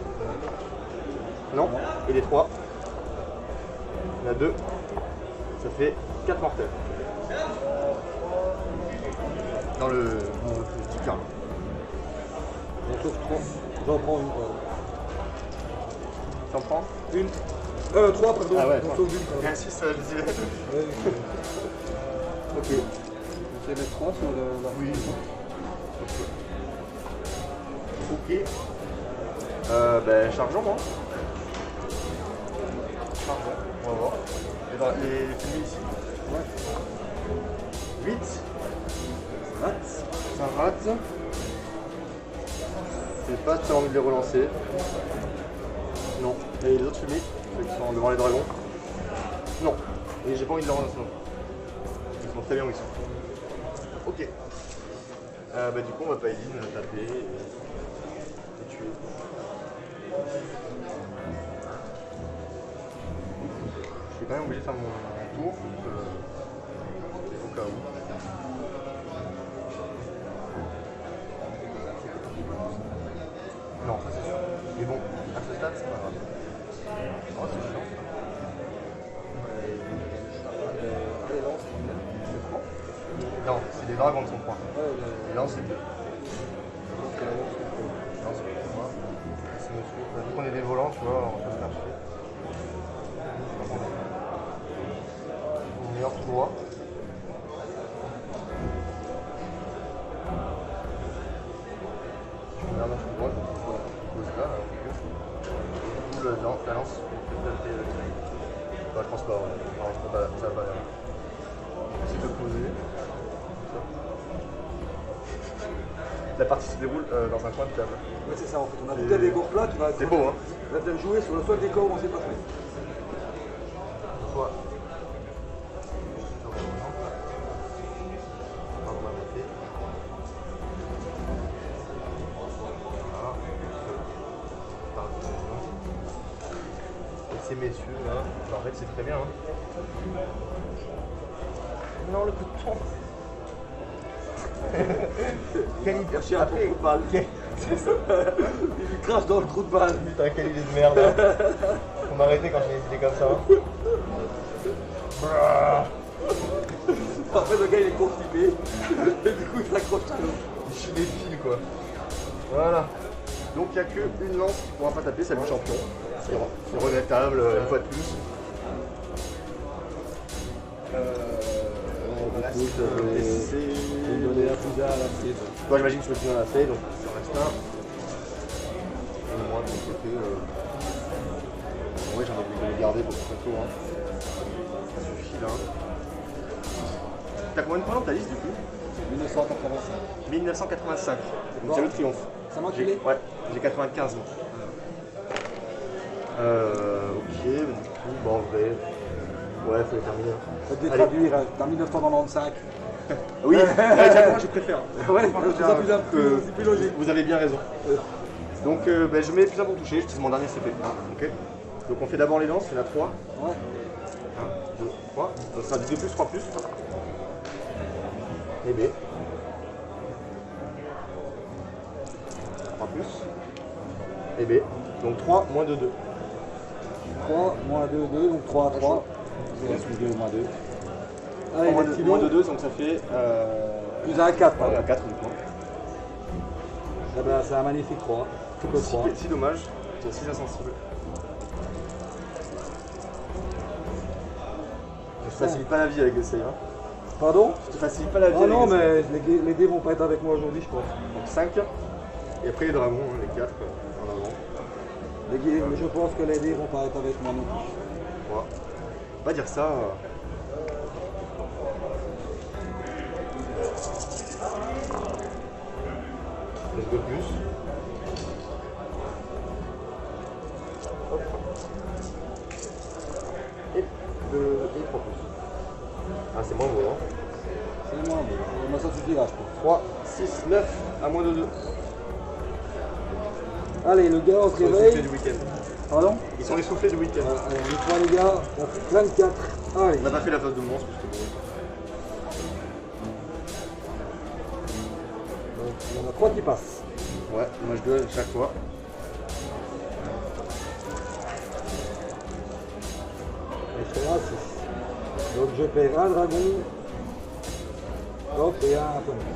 Non. Et les 3. Il y en a 2. Ça fait 4 mortels. Dans le petit carré. J'en trouve 3. J'en prends une. T'en prends? Une. 3, pardon. Ah ouais, j'en sauve une. Il y a un 6, je disais. Ouais, ok. Je vais mettre 3 sur la. Oui. Ok. Ben, chargeons, moi. Chargeons, on va voir. Les films ici. Ouais. 8. Ça rate. Je sais pas si tu as envie de les relancer. Non. Et les autres fumées, ceux qui sont devant les dragons. Non. Et j'ai pas envie de les relancer. Ils sont très bien où ils sont. Ok. Bah, du coup, on va pas taper et tuer. Je suis quand même obligé de faire mon tour. Au cas où. Non, ça c'est sûr. Mais bon, à ce stade, c'est pas grave. Oh, c'est chiant. Non, c'est des dragons de son point. Et là, c'est deux. Vu qu'on est des volants, tu vois, on peut se faire chier. Meilleur tour. Je regarde un peu droit, donc il faut poser là, au milieu. Du coup, la lance, je pense pas, ouais. Non, je pense pas, ça va pas bien. Si je peux poser. La partie se déroule dans un coin de table. Ouais, c'est ça en fait. On a tout un décor plat, tu vas. C'est beau, hein? Tu vas jouer sur le seul décor où on sait pas faire. Soit. Et ces messieurs là, en fait c'est très bien. Hein. Non, le coup de ton. Quelle idée. Chercher un trou de balle. C'est ça. Il lui crache dans le trou de balle. Putain, quelle idée de merde. Hein. Faut m'arrêter quand j'ai des idées comme ça. Hein. Après, le gars il est constipé. Et du coup, il s'accroche à l'eau. Il chie des fils quoi. Voilà. Donc il n'y a qu'une lance qui ne pourra pas taper, c'est le champion. C'est regrettable, une fois de plus. Donner un plus à la C. Toi j'imagine que tu veux finir la C, donc il en reste un. Et moi de mon côté, ouais j'en ai envie de les garder pour le tour. Hein. Ça suffit là. T'as combien de points dans ta liste du coup? 1985. 1985. Donc c'est le triomphe. Ça m'a tué? Ouais, j'ai 95 moi. Ok, mais du coup, bon en vrai. Ouais, faut les terminer. Faut te traduire, t'as 1995. Oui, moi je préfère. Ouais, c'est plus logique. Vous avez bien raison. Donc je mets plus un pour toucher, j'utilise mon dernier CP. Ok. Donc on fait d'abord les lances, il y en a 3. Ouais. 1, 2, 3. Donc ça dit 2 plus, 3 plus. Et B. 3 plus. Et B. Donc 3 moins 2, 2. 3, moins 2, 2, donc 3 à 3. C'est 2, moins 2. 3 Allez, moins 2, 2, donc ça fait plus 1 à 4. on est à 4 uniquement. Eh ben, c'est un magnifique 3. Triple 3. Si dommage, c'est 6 insensible. Je te facilite pas la vie avec l'essai. Hein. Pardon? Je te facilite pas la vie Ah avec non, l'essai. mais les dés vont pas être avec moi aujourd'hui, je pense. Donc 5. Et après les dragons, les 4 en avant. Mais je pense que les dés vont pas être avec moi non plus. 3. Faut pas dire ça. Plus 2 plus. Hop. Et 3 plus. Ah c'est moins beau hein. C'est moi, mais ça suffira, je pense. 3, 6, 9 à moins de 2. Allez, le gars, on se Ils sont essoufflés réveille. du week-end. Pardon? Ils sont essoufflés du week-end. Allez, on y croit, les gars. On fait 24. Allez. On n'a pas fait la phase de monstre parce que Donc, il y en a 3 qui passent. ouais, moi je dois chaque fois. Et je fais un 6. Donc je perds un dragon. Hop, et un atomique.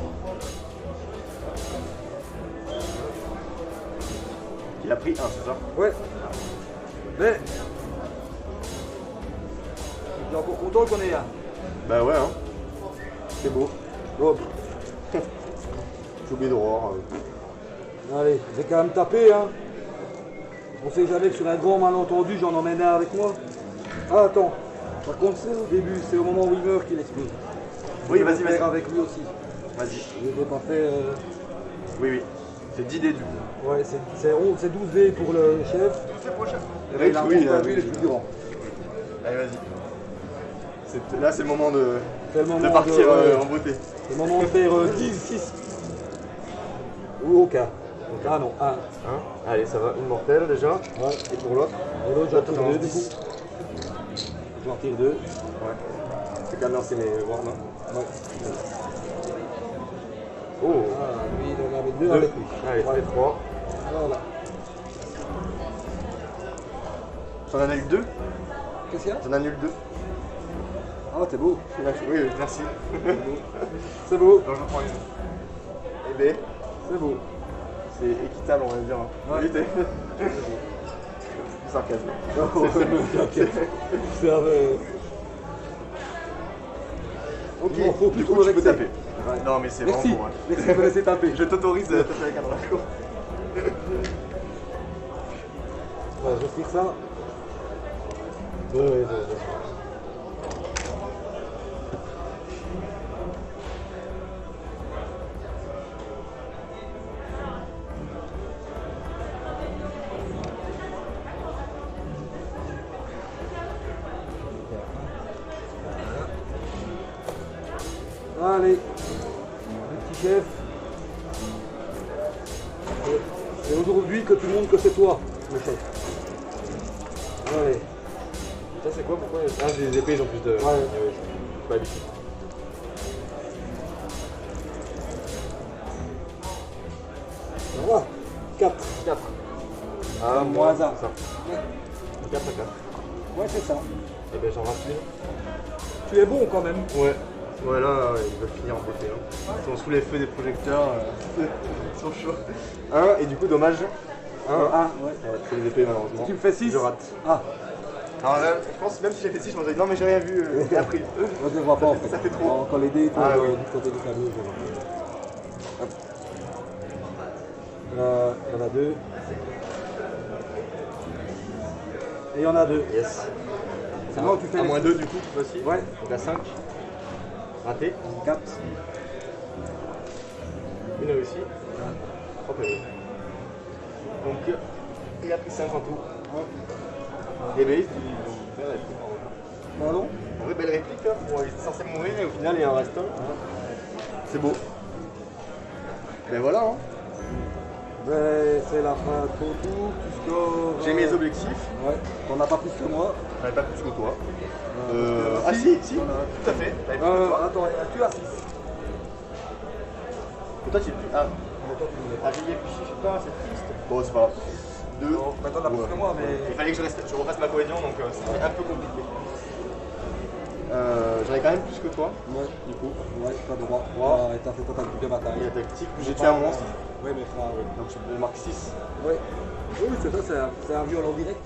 Il a pris 1, c'est ça? Ouais. Mais. Je suis encore content qu'on ait un. Bah ouais, hein. C'est beau. Hop. J'ai oublié d'aurore. Allez, j'ai quand même tapé, hein. On sait jamais que sur un grand malentendu, j'en emmène un avec moi. Ah, attends. Par contre, c'est au début, c'est au moment où il meurt qu'il explose. Oui, Je vais vas-y, le faire vas-y. avec lui aussi. Vas-y. Je l'ai pas fait. Oui, oui. C'est 10 dés du coup. Ouais, c'est 12 dés pour le chef. C'est prochain. Et là, il a un Oui, compte à lui, il est plus durant. Allez, vas-y. Là, c'est le moment de, C'est le moment de partir de- en beauté. C'est le moment de faire 10, 6. Ou aucun. Donc, ah non, 1. Hein allez, ça va. Une mortelle déjà. Ouais. Et pour l'autre? Et l'autre, j'en tire Attends, 2 du coup. 10. J'en tire 2. Ouais. C'est quand même lancer mes warm. Ouais. Oh. Ah, lui, il en avait 2 Deux. avec lui. Allez, Ouais. 3. Voilà. J'en annule 2. Qu'est-ce qu'il y a? J'en annule 2. Ah, c'est beau. Oui, merci. C'est beau. Donc je prends une. Et B. C'est beau. C'est équitable, on va dire. Hein. Ouais. Oui, c'est sarcasme. C'est un Ok, Il m'en faut plus du coup, trop tu peux vexer. taper. Ouais, non, mais c'est Merci. vraiment bon. Hein. Merci de me laisser taper. Je t'autorise à taper avec un dragon. Ouais, je tire ça. Ouais. Allez, le petit chef. C'est aujourd'hui que tu montres que c'est toi, le chef. Allez. Ça, c'est quoi? Pourquoi? Ah, les épées, ils ont plus de. Ouais. Pas habitué. Voilà. 4. 4. Ah, Moins un. c'est ça. Ouais, 4 à 4. ouais, c'est ça. Et ben, j'en rate une. Tu es bon quand même. Ouais. Ouais, là, ils veulent finir en beauté. Hein. Ils sont sous les feux des projecteurs. Ils sont chauds. 1, et du coup, dommage. 1. 1, ouais. C'est les épées, malheureusement. Tu me fais 6. Je rate. Ah, Alors là, je pense même si j'ai fait 6, je me disais non, mais j'ai rien vu. J'ai appris. moi je ne vois pas en fait. Ça fait trop. Quand les dés tombent Ah, oui. du côté du tableau, je vois. Hop. Il y en a 2. Et il y en a 2. Yes. C'est bon, tu fais à les moins six. 2 du coup, aussi. Ouais. Donc à 5. Raté. 4. Une réussie. 3 PV. Donc il a pris 5 en tout. Et ben, il belle réplique. Pardon? En vrai, belle réplique, hein. Bon, il était censé mourir et au final il en reste un. C'est beau. Ben voilà, hein. Ben, c'est la fin de ton tour, tu scores. J'ai mes objectifs. Ouais, t'en as pas plus que moi. J'en ai pas plus que toi. Ah, Ah si, Voilà. tout à fait. T'avais plus que toi. Attends, tu as 6. Et toi, tu es plus. Ah, j'y ai plus, je sais pas, c'est triste. Bon, c'est pas grave. 2. Bah, t'en as plus que moi, mais. Il fallait que je refasse ma cohésion, donc c'était un peu compliqué. J'en ai quand même plus que toi, Ouais, du coup. ouais, t'as droit. Et t'as fait ta tactique de Il y bataille. a tactique, j'ai tué un monstre, Ouais, mais frère, ouais. donc je marque 6. Ouais. Oui, c'est ça, c'est un viol en direct.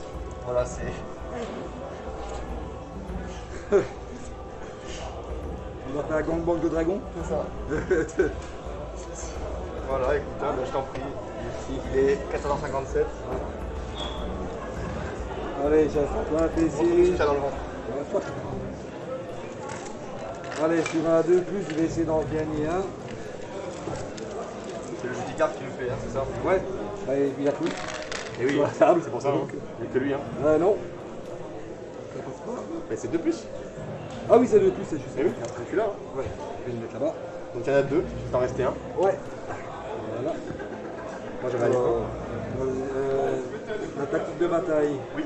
Voilà, c'est. On va faire un gangbang de dragon. C'est ça. Voilà, écoute, hein, je t'en prie. Il est 14h57. Allez, chef, toi, On se plaisir. ça dans le ventre. Allez, sur un 2+, je vais essayer d'en gagner un. C'est le jeu de cartes qui nous fait, hein, c'est ça? Ouais, et il a tout. Et oui, Sur la table. c'est pour ça, hein. Il n'y a que lui. Hein. Non. Ça passe pas. Mais c'est 2 plus. Ah oui, c'est 2+, c'est juste. Et oui, après celui-là. Hein. Ouais, je vais le mettre là-bas. Donc il y en a 2, il t'en restait un. Ouais. Voilà. Moi j'avais un écran. La tactique de bataille. Oui.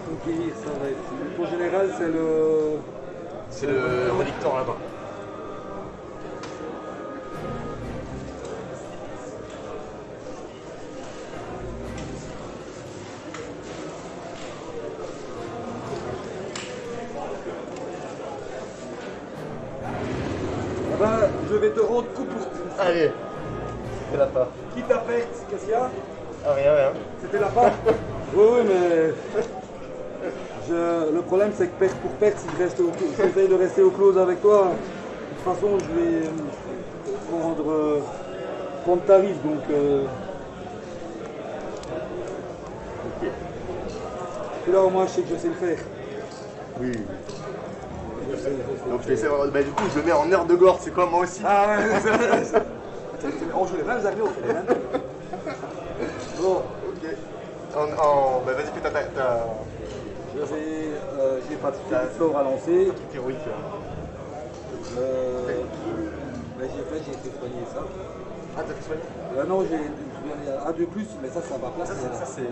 Conquérir, ça va être. Pour général, c'est le. C'est le rédicteur là-bas. Ah ben, je vais te rendre coup pour. Allez, c'est la part. Qui t'a perte? Qu'est-ce qu'il y a? Ah rien, rien. C'était la part. Oui, mais. Le problème, c'est que perte pour perte, si j'essaye de rester au close avec toi, de toute façon, je vais prendre tarif, donc. Ok. Et là, au moins, je sais que je sais le faire. Oui. Donc je t'essaie bah, du coup je le mets en heure de gorge, c'est quoi moi aussi? Ah ouais, on joue les mêmes armées, on fait les mêmes. Bon, Ok. Bah vas-y fais ta j'ai pas de sort à lancer. truc héroïque. J'ai été soigner ça. Ah t'as fait soigner? Non, j'ai un de plus, mais ça va place. Ça c'est.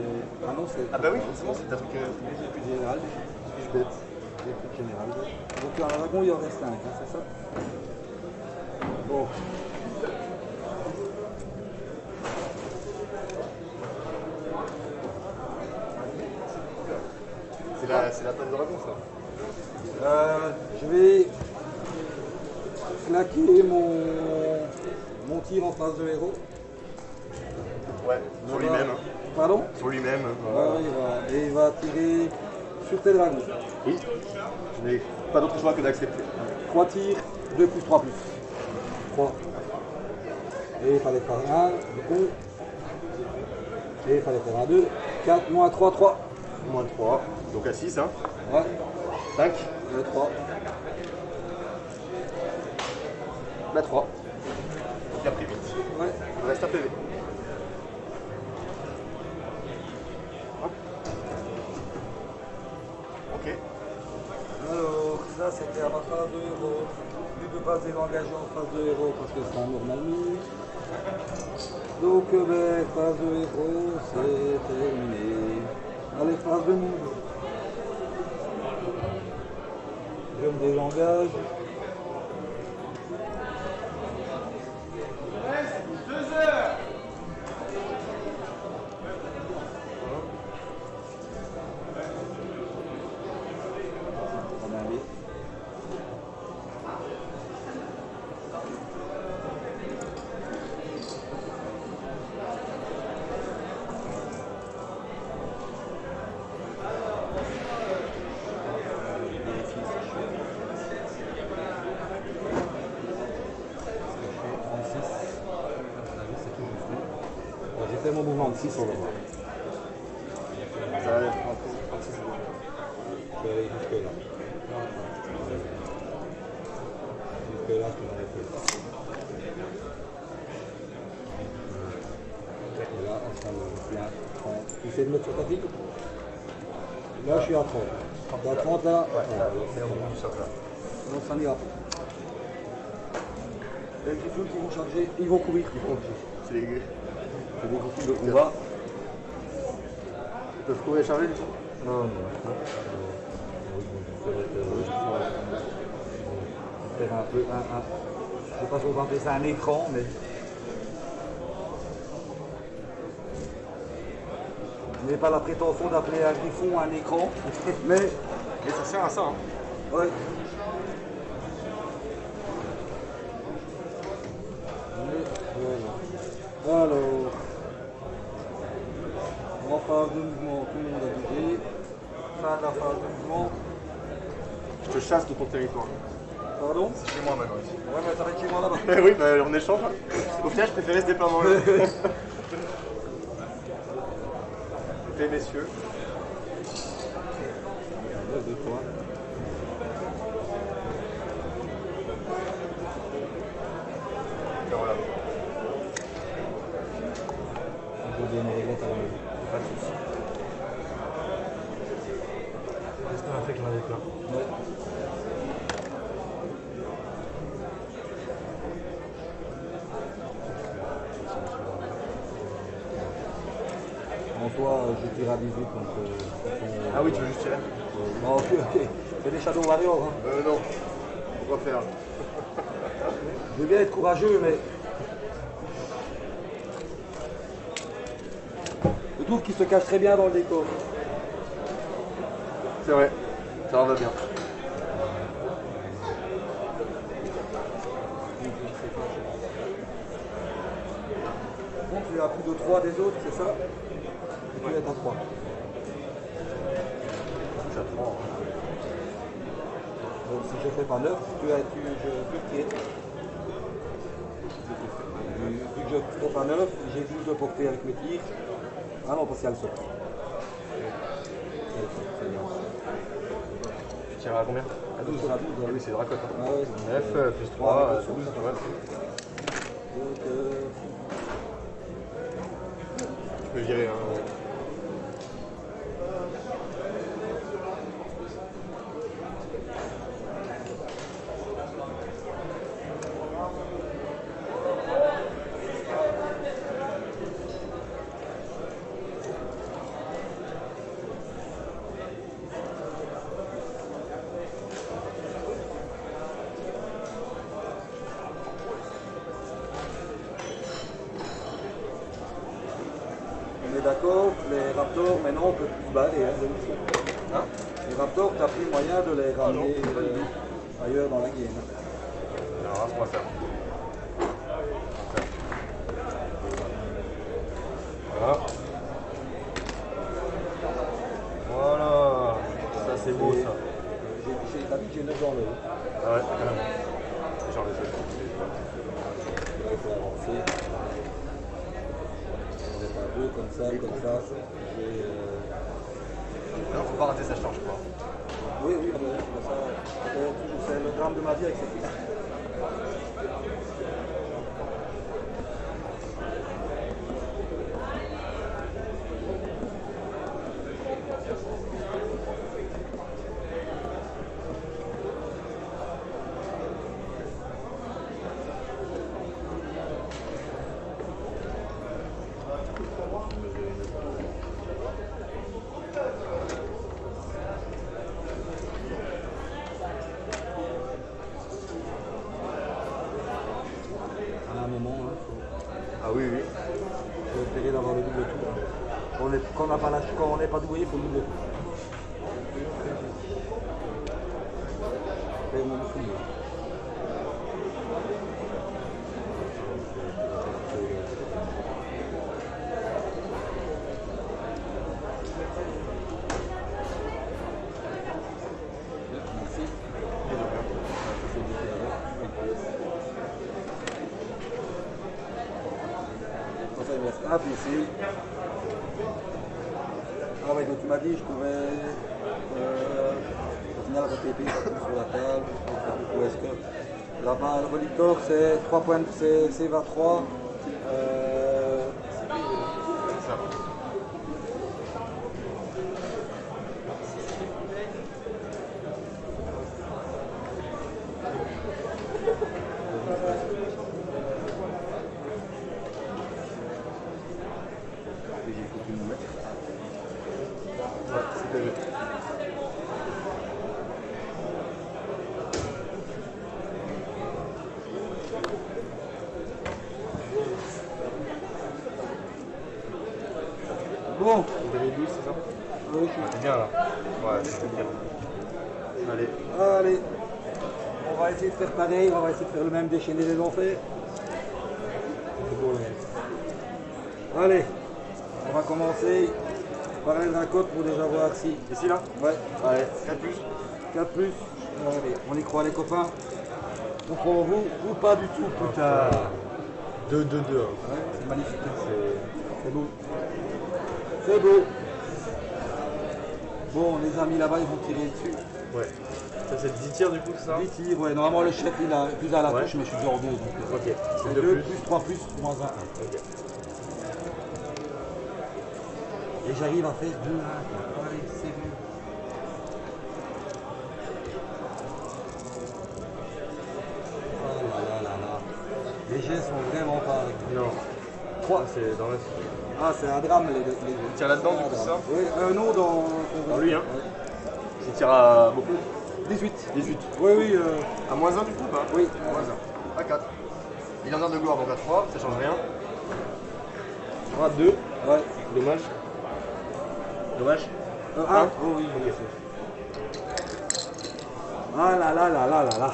Ah non, c'est. Ah bah oui forcément c'est ta truc. J'ai plus de général. Je bête. J'ai plus de général. Donc un dragon, il en reste un, hein, c'est ça? Bon. C'est la table de dragon ça. Je vais claquer mon tir en face de héros. Ouais, sur lui-même. Pardon? Sur lui-même. Ouais, il va tirer sur tes dragons. Oui. Je n'ai pas d'autre choix que d'accepter. 3 tirs, 2 plus 3 plus. 3. Et il fallait faire un, du coup. Et il fallait faire un 2. 4, moins 3, 3. Moins 3. Donc à 6 hein. Ouais. 5. 3. Bah 3. Donc il a pris vite. Ouais. Il reste un PV. Hop. Ok. Alors, ça c'était à ma phase de héros. Je ne peux pas l'engager en phase de héros parce que c'est un normal move. Donc, phase de héros, c'est terminé. Allez, phase de move. Je me désengage. J'ai fait mon mouvement de 6, on va voir. Ça va être 36 secondes. Je vais aller jusque là. Jusque là, je l'aurais fait. Et là, on sera là, 30. Tu essaies de mettre sur ta fille? Là, je suis à 30. Tu es à 30 là? Ouais, c'est au moment du socle là. Non, ça n'ira pas. Les griffons qui vont charger, ils vont courir. C'est les... C'est des griffons de combat. Ils peuvent courir et charger du coup? Non, non. Faire un peu, je sais pas si on va appeler ça un écran, mais je n'ai pas la prétention d'appeler un griffon un écran, mais Mais ça sert à ça, hein. ouais. Voilà. Alors, en phase de mouvement, tout le monde a bougé. Fin de la phase de mouvement. Je te chasse de ton territoire. Pardon? C'est chez moi maintenant ici. Ouais, mais t'arrêtes chez moi là-bas. Oui, bah on échange. Hein. Au final, je préférais ce déploiement-là. Écoutez, messieurs. Deux fois. Et voilà. Je vais me régler ta maison. Pas de soucis. Qu'est-ce qu'on a fait que j'en avais plein? Ouais. En soi, je tire à 18 donc. Ah oui, tu veux juste tirer? Bon, ok. C'est des Shadow Warriors. Hein. Non. Pourquoi faire? Je veux bien être courageux, mais. Je trouve qu'il se cache très bien dans le décor. C'est vrai. Ça va bien. Bon, tu es à plus de 3 des autres, c'est ça? Et tu es à 3. Ça prend. Donc si je fais pas 9, je peux tirer. Vu que je ne fais pas 9, j'ai 12 de portée avec mes tirs. Ah non, parce qu'il y a le saut. Tu tires à combien? À 12, à 12. Ah oui, c'est le racotte. Ah ouais, 9 plus 3, 12. Ouais. Donc, Tu peux virer. Hein. on est d'accord, les raptors, maintenant on peut plus se barrer. Hein, les raptors, tu as pris moyen de les ramener ailleurs dans la game. Alors, on va faire. Voilà. Voilà. Ça, c'est beau, ça. T'as dit que j'ai 9 dans le haut. Ah ouais, carrément. Genre les autres. Il faut avancer. On est un peu comme ça, comme ça. Non, faut pas rater sa charge, quoi. Oui, oui, c'est le drame de ma vie avec ces fils. À un moment, hein, Ah oui, oui. faut espérer d'avoir le double tour. Quand on n'est pas doué, il faut le double tour. C'est mon souvenir. Merci. Il me reste un PC. Ah ouais, donc tu m'as dit, je pouvais au final avec l'épée sur la table. Ou est-ce que là-bas, le relictor c'est 3 points, c'est 23. C'est ça. PV. Bon, Vous avez 12, c'est ça? oui. C'est bien là. Ouais, c'est bien. Allez. Allez, on va essayer de faire pareil, on va essayer de faire le même déchaîner les enfers. C'est beau, là. Allez, on va commencer par un racotte pour déjà voir si. Ici là? Ouais, Allez, 4 plus. 4 plus. Allez, on y croit les copains. On prend vous ou pas du tout, putain. 2-2-2. Ouais, c'est magnifique. Hein. C'est beau. C'est beau. Bon, les amis là-bas, ils vont tirer dessus. Ouais. Ça c'est 10 tirs du coup, c'est ça? 10 tirs, ouais. Normalement, le chef, il a plus à la Ouais. touche, mais je suis déjà en 2. Donc, Ok. c'est 2 2 plus. plus 3 plus, moins 1. Ok. Et j'arrive à faire 2-1. Allez, c'est bon. Oh là là là là. Les jets sont vraiment pas avec. Non. 3, c'est dans le. Ah, c'est un drame, les jets. Il tire là-dedans, du coup, c'est ça? Oui, non, dans. Dans lui, hein. Il tire à beaucoup. 18. 18. Oui, oui. À moins 1 du coup, pas? Oui. Moins 1. À 4. Il en a de gloire, donc à 3, ça change rien. À 2. Ouais. Dommage. Dommage. 1. Un. Oh oui, oui. Ah là là là là là là.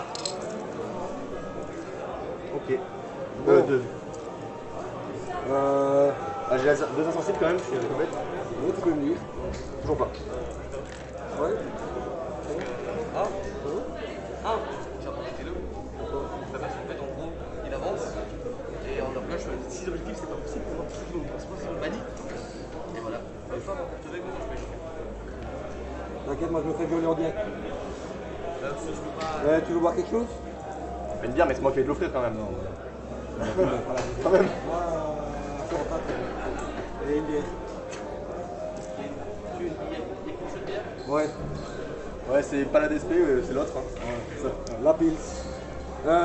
Ok. Bon. 2. Ah, j'ai 2 insensibles quand même, je suis un peu bête. Oui, tu peux venir. Toujours pas. Ouais. J'ai arrêté le. Parce qu'en fait, en gros, il avance. Et en là, je fais 6 objectifs, c'est pas possible. Pour voir tout le monde, parce que c'est banni. Et voilà. Une fois, on te avec moi, je fais. T'inquiète, moi je me fais violer en direct. Si je peux pas. Ouais, tu veux boire quelque chose? Une bière, mais c'est moi qui vais te l'offrir quand même. Non. Quand même. Et une bière. Tu veux une bière? Il y a qu'une seule bière? Ouais. Ouais, c'est pas la DSP, c'est l'autre. Hein. La pils.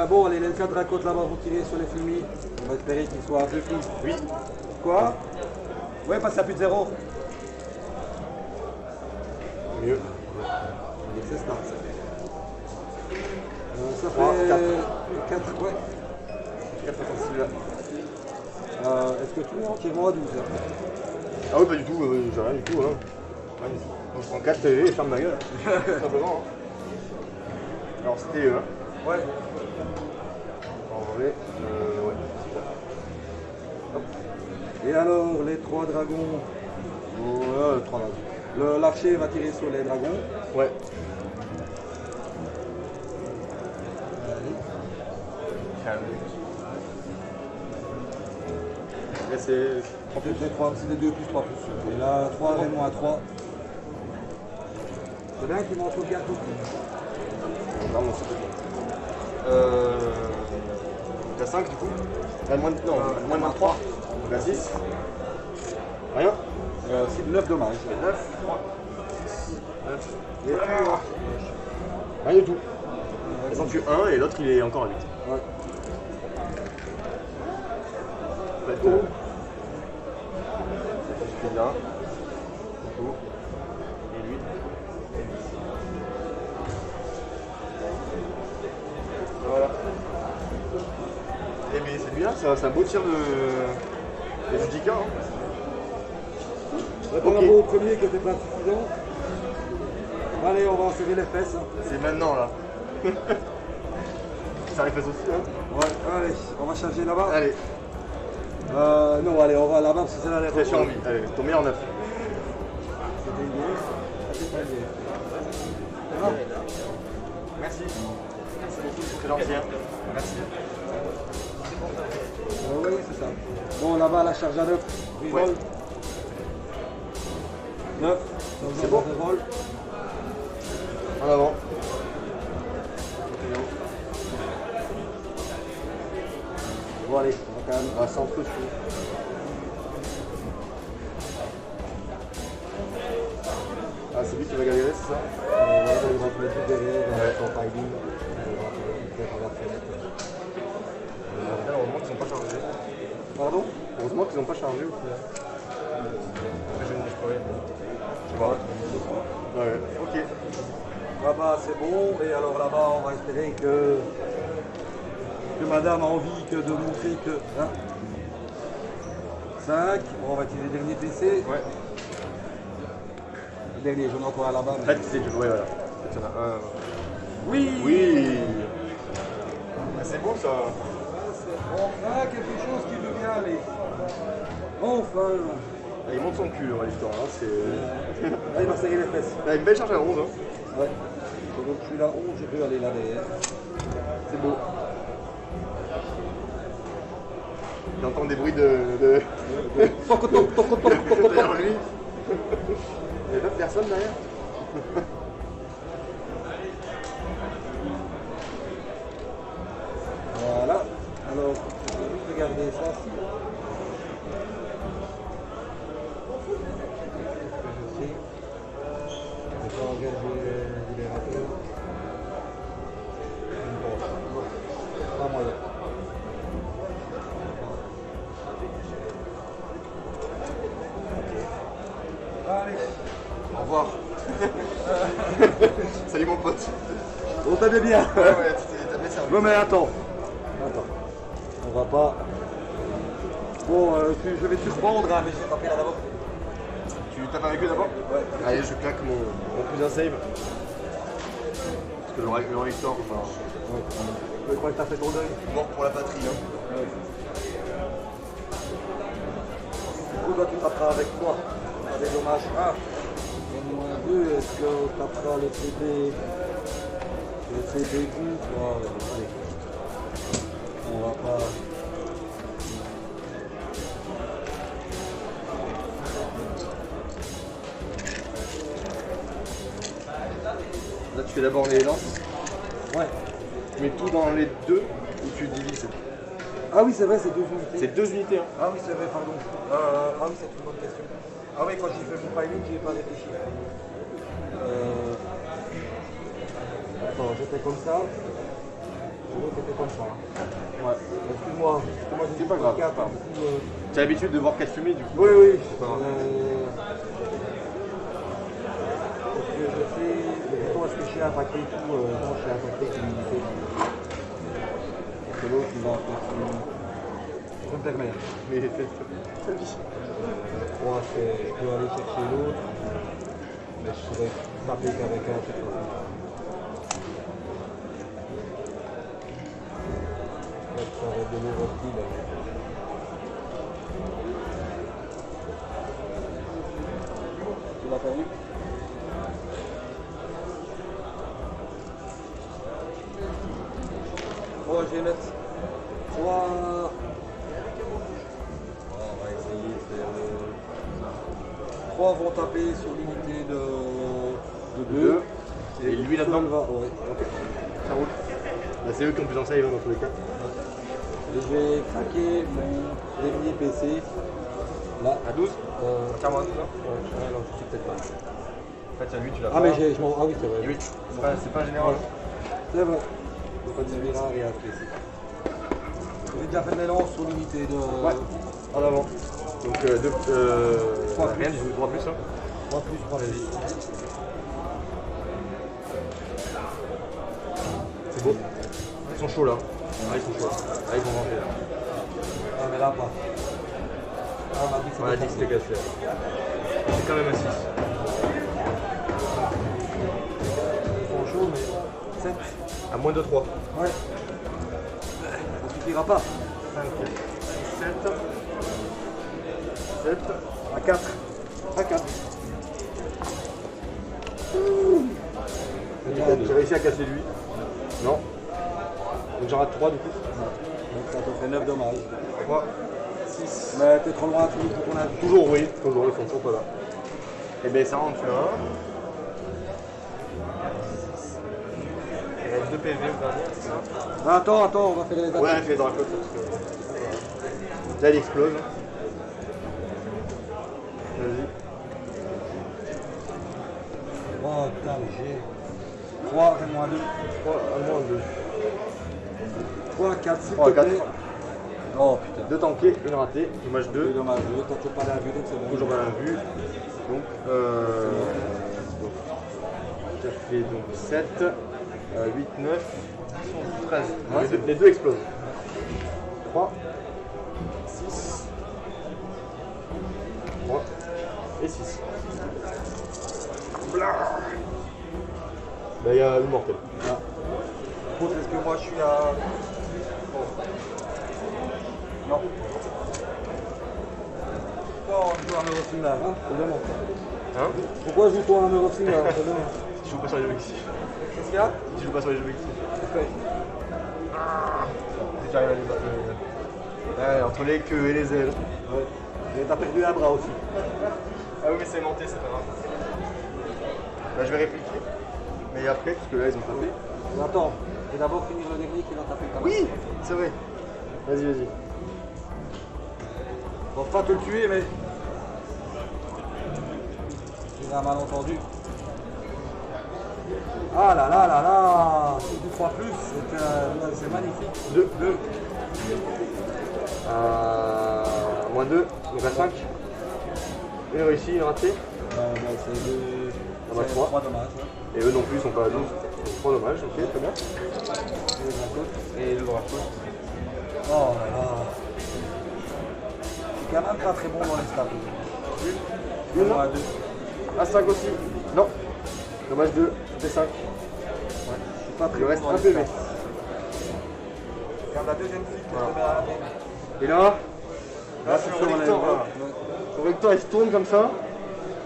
Bon, allez, les 4 racottes là-bas vont tirer sur les filmis. On va espérer qu'ils soient un peu plus. Oui. Quoi? Ouais, parce qu'il n'y a plus de 0. Mieux. C'est ça. Ça Trois, fait 4, ouais. 4 insensibles là. Est-ce que tu es entièrement à 12 là? Ah oui, pas du tout, j'ai rien du tout. Hein. Ouais, donc je prends 4 TV et je ferme ma gueule. Tout simplement. Hein. Alors c'était eux. Hein. Ouais. En vrai, ouais. Hop. Et alors, les 3 dragons. Ouais, 3 dragons. L'archer va tirer sur les dragons. Ouais. Calme. Là c'est. C'est des 2 plus 3 plus. Et là, 3 avec moins 3. C'est bien qu'il m'en trouve gâteau. Pardon, c'est t'as 5 du coup? Moins de, non, moins de 23. Donc à 6. Rien? C'est 9 dommages. 9. 9. Et puis, Rien du tout. Ils en tuent un et l'autre il est encore à 8. ouais. Ça va être cool. Je suis là. Du coup. Et lui. Voilà. Et mais c'est bien, c'est un beau tir de Judica. Hein. Par Ok. rapport au premier qui n'était pas suffisant. Allez, on va en serrer les fesses. Hein. C'est maintenant là. Ça les fesses aussi. Hein. Ouais, allez, on va charger là-bas. Allez, Non, allez, on va là-bas parce que c'est là les j'ai envie. Allez, ton meilleur 9. C'était une bière. C'était pas une bière. Ça va? Merci. C'est gentil. Hein. Merci. Oui, c'est ça. Bon, là-bas, la charge à 9. Ouais. 9. C'est bon. Vol. En avant. Bon, allez, on va quand même. On va centre, je trouve. Ah, c'est lui qui va galérer, c'est ça? Voilà, il va se mettre tout derrière, Ouais. son fighting. On va faire. Heureusement qu'ils n'ont pas chargé. Pardon? Heureusement qu'ils n'ont pas chargé au final. Je vais pas. Je sais pas. Ouais, ok. Là-bas c'est bon, et alors là-bas on va espérer que madame a envie que de montrer que. Hein, 5, bon, on va utiliser le dernier PC. Ouais. Le dernier, j'en ai encore un là-bas. En fait, c'est du. Ouais, voilà. Il y en a un. Oui. Oui. Ah, c'est beau ça. Enfin quelque chose qui veut bien aller. Enfin. Ah, il monte son cul dans l'histoire. Hein. C'est. Là il va serrer les fesses. Ah, une belle charge à 11. Hein. Ouais. Donc je suis là 11, je peux aller là derrière. C'est beau. J'entends des bruits de... Toc, toc, toc, toc, toc, toc, toc. derrière lui. Il n'y a pas personne derrière. Voilà. Alors, je vais juste regarder ça. Je sais. Je vais pas engager le libérateur. Bon, pas moyen. Allez. Au revoir. Salut mon pote. On t'aimait bien. Ouais, ouais, t'as fait ça. Non mais attends. On va pas. Bon, je vais te revendre, hein, mais je vais taper là d'abord. Tu tapes avec eux d'abord? Ouais. Allez, je claque mon plus un save. Parce que le Victor, enfin... Je crois que t'as fait ton deuil. Mort pour la patrie, hein. Du coup, toi tu taperas avec moi. Avec dommage 1. Et moins 2, est-ce qu'on tapera le CD? Le CD contre. Oh, allez. On va pas. Là, tu fais d'abord les lances. Ouais. Tu mets tout dans les deux ou tu divises? Ah oui, c'est vrai, c'est 2 unités. C'est 2 unités, hein. Ah oui, c'est vrai, pardon. Ah oui, c'est une bonne question. Ah oui, quand j'ai fait mon piling, j'y ai pas réfléchi. Attends, j'étais comme ça. L'autre était comme ça. Ouais. Excuse-moi, C'est pas grave. Attends. Tu as l'habitude de voir 4 fumées, du coup. Oui, oui. pas grave. Parce que je sais, mettons, est-ce que je suis impacté et tout, non, je suis impacté avec une unité. Parce que l'autre, il va continuer. Je me permets. Mais c'est vie. 3, je peux aller chercher l'autre, mais je serais taper qu'avec un, c'est pas grave. Ça va être de l'overkill. Tu l'as perdu? Bon, je vais mettre 3. On va essayer de faire 3 vont taper sur l'unité de 2. Et lui là-dedans va. Ouais. Ça roule. Là, c'est eux qui ont plus en save, hein, dans tous les cas. Et je vais craquer mon dernier PC. Là. À 12 Entièrement à 12 là. Ouais, non, je sais peut-être pas. En fait, à lui, tu l'as Ah, mais je m'en. Ah oui, c'est vrai. Et oui, c'est pas général. C'est vrai. Il faut pas dire rare et à PC. J'ai déjà fait le mélange sur l'unité de. Ouais, en avant. Donc, Trois rien, plus. 3 plus, hein. 3 plus 3 plus. C'est beau. Ils sont chauds là. Ah, ils sont chauds. Ah, ils vont manger là. Ah, mais là pas. Ah, on a dit que On a dit que c'était cassé. C'est quand même un 6. Ils sont chauds, mais 7. À moins de 3. Ouais. Ça suffira pas. 5, 7. 7. À 4. À 4. J'ai réussi à casser lui. Non. Donc j'en rate 3 du coup. Donc ça te fait 9 dommages. 3, 6. Mais t'es trop loin, tu dis qu'on a. Toujours oui, toujours, ils sont toujours pas là. Et bien ça en tue un. Il reste 2 PV au dernier, c'est ça? Attends, on va faire les attaques. Ouais, fais dans la côte parce que... Là il explose. Vas-y. Oh putain, j'ai 3 et moins 2. 3 à moins 2. 3, 4, s'il 3, te 4. plaît. Oh putain. 2 tankés, 1 raté, dommage 2. C'est dommage, t'as toujours pas la vue, donc c'est bon. Toujours bien vu. Donc, fait donc 7, 8, 9, 13. Les deux explosent. 3, 6, 3 et 6. Là, il y a une mortelle. Ah. Par contre, est-ce que moi je suis à. Non. Pourquoi on joue un euro final, hein? Évidemment. Hein? Pourquoi joue-toi un euro final? Je joue pas sur les objectifs. Qu'est-ce qu'il y a? Je joue pas sur les objectifs. Ok. Dès que j'arrive à les battre. Ouais, entre les queues et les ailes. Ouais. Et t'as perdu un bras aussi. Ah oui, mais c'est monté, c'est pas grave. Là, je vais répliquer. Mais après, parce que là, ils ont tapé. Mais attends, je vais d'abord finir le dernier qui va taper quand même. Oui, c'est vrai. Vas-y, vas-y. Faut pas te le tuer, mais. Il a un malentendu. Ah là là là là! C'est du 3 plus, c'est magnifique. 2. Moins 2, donc à 5. Une réussie, une ratée. C'est le. Ah bah, 3. 3 dommages. Et eux non plus, ils sont pas à 12. Donc 3 dommages, ok, très bien. Et de la côte. Et le droit côte. Oh là là! C'est quand même pas très bon dans les stats. Une, Moins 2. à 5 aussi. Non. Dommage 2, c'était 5. C'est pas très Il bon reste dans un les PV. stats. Regarde la deuxième fille que je te mets à la fin. Et là, Là, c'est c'est le sur recteur. les- Là. Le recteur, il se tourne comme ça.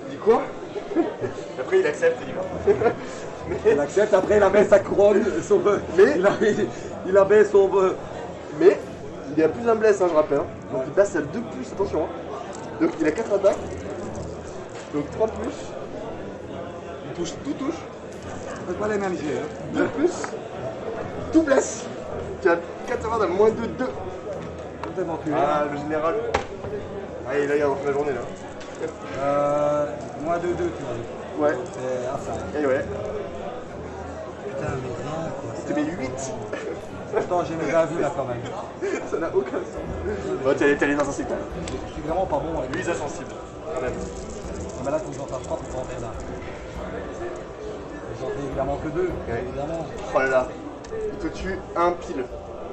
Il dit quoi? Après, il accepte, il dit quoi? Il accepte, après il abaisse sa couronne, Mais- il abaisse son. Mais il a plus un bless, hein, je rappelle. Hein. Donc il passe à 2 plus, attention. Hein. Donc il a 4 attaques. Donc 3 plus. Il touche, tout touche. C'est pas les mêmes jets. Hein. 2 plus. Tout bless. Tu as 4 d'un moins 2, 2. Complètement culé. Ah, le général. Ah, il a eu la journée là. Moins 2, 2, tu m'as dit. Ouais. C'est à 5. Et ouais. Putain, mais rien quoi. Tu mets 8. Pourtant, j'ai mes avis là quand même. Ça n'a aucun sens. Bah, t'es les insensibles. Je suis vraiment pas bon avec Lui, il est insensible. Quand même. Mais là, il faut que j'en fasse 3 pour rentrer là. J'en fais évidemment que 2. Ouais. Évidemment. Oh là là. Il te tue un pile.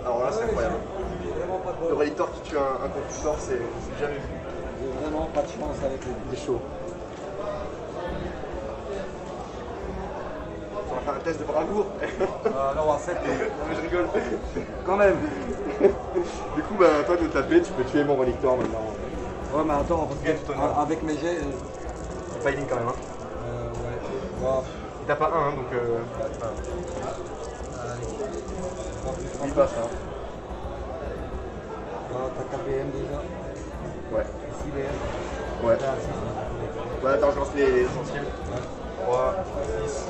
Alors là, c'est incroyable. J'ai vraiment pas de Le bol. relictor qui tue un compulsor, c'est jamais vu. J'ai vraiment pas de chance avec les Il est chaud. On va faire un test de bravoure. non, à 7. Non mais je rigole. Quand même. Du coup, bah, toi de taper, tu peux tuer mon relictor maintenant. Ouais, mais attends, Gagne ton âme. avec mes jets. Fighting quand même. Hein. Ouais. Wow. Il tape pas 1, donc c'est pas grave. Il passe. Hein. T'as 4 BM déjà. Ouais. 6 BM. Ouais. Ah, si. Bah, attends, je lance les essentiels. 3, 6.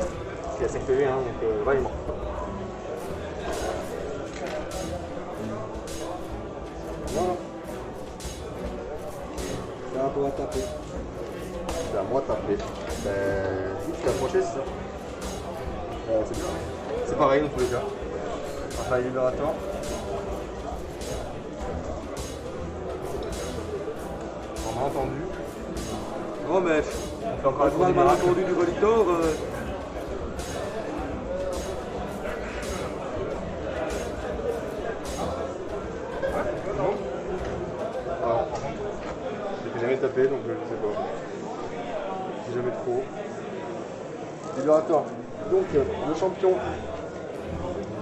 Il y a 5 PV, hein, donc là il est mort. Voilà. C'est à toi à taper. C'est à moi de taper. Tu t'es approché, c'est ça? C'est bien. C'est pareil dans tous les cas. Enfin, libérateur. On a entendu. Oh, mais. On fait encore Je vois le malentendu du relictor. Alors, par contre, je l'ai jamais tapé donc je sais pas. C'est jamais trop. Libérateur. Donc, le champion.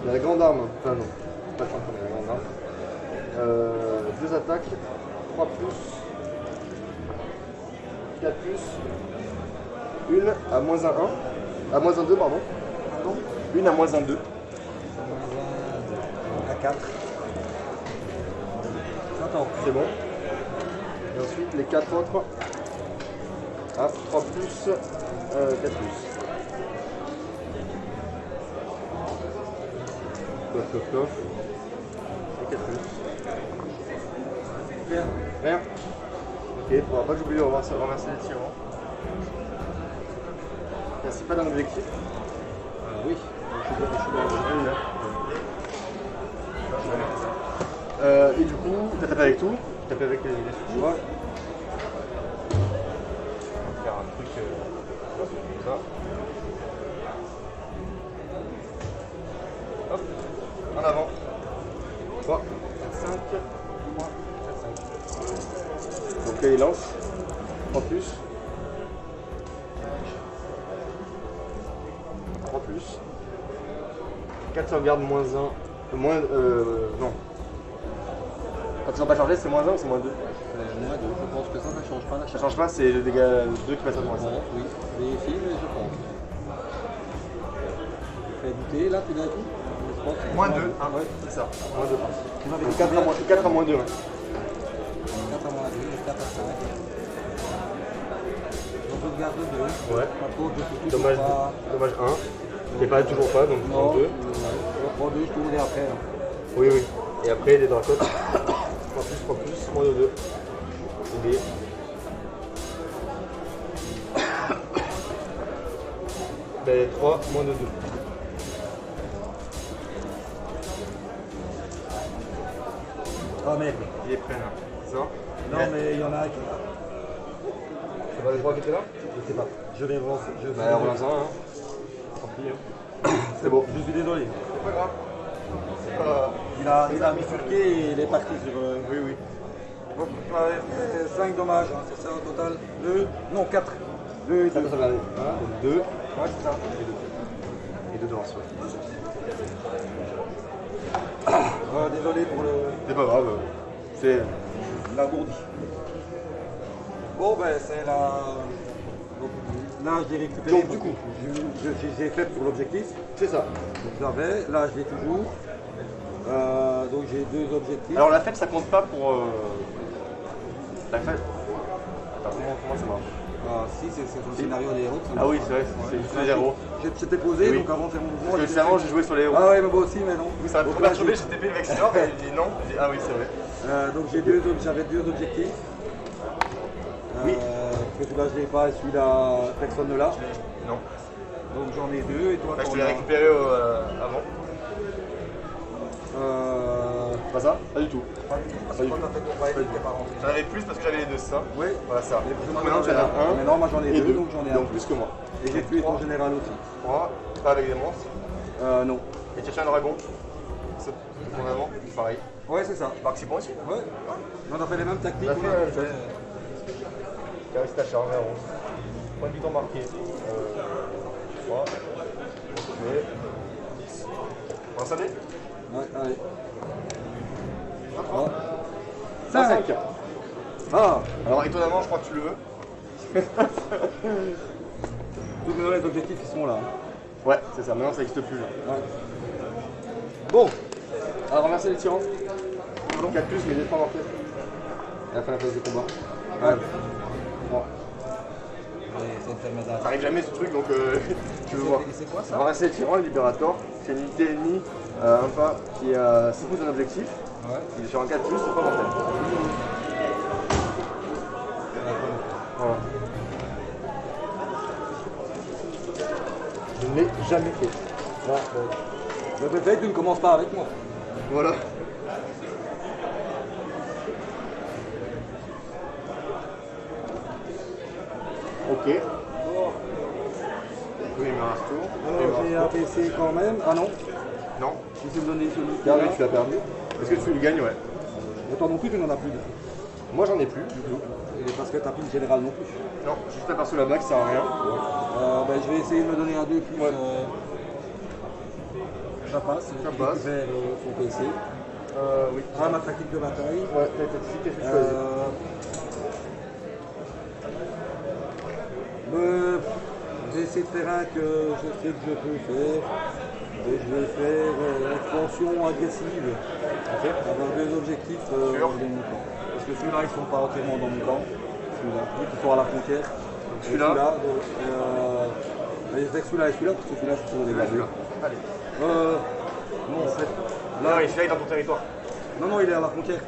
Il a la grande arme. Enfin, non. Pas le champion, mais la grande arme. 2 attaques. 3 plus. 4 plus. Une à moins 1, 1. À moins 1, 2, pardon. Pardon. Une à moins 1, 2. À 4. Attends. C'est bon. Et ensuite, les 4 autres. Ah, 3 plus, 4 plus. Coff, coff, coff. Et 4 plus. Bien. Rien. Ok, il ne faudra pas que j'oublie de renverser les tirants. C'est pas dans l'objectif. Oui. Je suis dans le et du coup, t'as tapé avec tout. T'as tapé avec les sous. Ouais. On va faire un truc comme ça. avant. 3, 4, 5. 3, 4, 5. Donc là, il lance. 3 plus. 3 plus. 4 sauvegardes, moins 1. Non. Quand ils sont pas chargés, c'est moins 1 ou c'est moins 2? Moins 2, je pense que ça change pas la Ça change pas, c'est le dégât 2 qui passe à moins 5. Bon, oui, vérifie, mais je pense. Fais douter là tout d'un coup. Je pense que Moins 2, Ah, ouais. c'est ça. Moins 2. Tu m'avais dit 4 à moins 2. Ouais. 4 à moins 2, 4 à 5. Donc je garde 2. Ouais. Par contre, je suis toujours Dommage, pas... dommage 1. Qui pas toujours pas, donc Non, 2. je prends 2, je tourne après. Hein. Oui, oui. Et après, les dracotes. 3 plus, moins 2. C'est B. Ben, 3, moins 2. Ah merde. Il est prêt là. C'est ça? Non, mais il y en a un qui... C'est pas les 3 qui étaient là? Je sais pas. Je vais relancer. Bah, relance un, hein. Tant pis, hein. C'est bon. Je suis désolé. C'est pas grave. C'est pas. Il a bifurqué et il est parti sur... Oui, oui. Donc, tu m'avais fait 5 dommages, hein, c'est ça au total 2, non 4. 2 et 2. 2. Ouais, c'est ça. Et 2 devant soi. Désolé pour le... C'est pas grave. C'est. la gourdie. Bon, ben c'est la... Donc, là, j'ai récupéré... Donc, du coup, j'ai fait pour l'objectif. c'est ça. Donc, j'avais, là, je l'ai toujours. Donc, j'ai 2 objectifs. Alors, la fête, ça compte pas pour. La fête. Attends, comment ça marche? Ah, si, c'est sur le scénario des héros. Ah oui, c'est vrai, c'est juste les héros. J'étais posé, Oui. donc avant de faire mon mouvement... Parce que j'étais- avant, j'ai joué sur les héros. Ah ouais, mais moi aussi, mais non. Oui, ça m'a Donc trop là, perturbé, j'ai TP le vexeur et j'ai dit non. J'ai dit, ah oui, c'est vrai. Donc j'avais 2 objectifs. Oui. Celui-là je l'ai pas et celui-là personne ne l'a. Non. Donc j'en ai 2 et toi Là, je t'en te l'ai as- récupéré avant. Pas ça? Pas du tout. Pas du tout, parce Pas que du quand t'as fait ton bail, t'es pas rentré. J'en avais plus parce que j'avais les deux, ça. Oui. Voilà ça. Et plus Maintenant, j'en ai un. Maintenant moi j'en ai Et 2, donc j'en ai un. Donc plus que moi. Et j'ai tué ton général aussi. 3, pas avec des monstres. Non. Et tu cherches un dragon. C'est ton avant, pareil. Ouais, c'est ça. Tu participes aussi? Ouais. On a fait les mêmes tactiques. On a fait on la a même chose. Caresse ta charge à 11. Point de vie marqué. 3. Et 10. On va s'amener? Ouais, allez. 5. Ah. Alors étonnamment, je crois que tu le veux. Tous les objectifs ils sont là. Ouais, c'est ça. Maintenant, ça n'existe plus. Là. Ouais. Bon. Alors, renverser les tyrans. 4 plus, mais les 3 mortels. Et après la phase de combat. Ouais. Bon. C'est une ferme Ça arrive jamais ce truc, donc tu veux voir. C'est quoi ça? Renverser les tyrans, le libérator. C'est une unité ennemie, un pas qui a 6 pouces d'un objectif. Ouais. Il est sur un 4 plus, c'est pas mortel. Voilà. Je ne l'ai jamais fait. Là, Le préfet, tu ne commences pas avec moi. voilà. Ok. Oui, il me reste tout. Alors j'ai un PC quand même. Ah non, Non. si tu me donnes celui qui Ah oui, tu l'as perdu. Est-ce que tu le gagnes? Ouais. Toi non plus, tu n'en as plus. Moi, j'en ai plus, du coup. Et parce que t'as plus le général non plus. Non, j'ai juste aperçu là-bas qui sert à rien. Ben, je vais essayer de me donner un 2 plus. Ouais. Ça passe. Ça Je passe. récupère son PC. Oui. Ah, ma tactique de bataille. Ouais, t'as ici, qu'est-ce que tu choisis? Je vais essayer de faire un que je sais que je peux faire. Et je vais faire expansion agressive. Ok. Avoir 2 objectifs dans Sûr. mon camp. Parce que ceux-là, ils sont pas entièrement dans mon camp. Celui-là, vu qu'ils sont à la frontière. Et Celui-là. je vais celui-là et celui-là, parce que celui-là, c'est pour les garder. Allez. Non, en fait. Là, il est dans ton territoire. Non, non, il est à la frontière.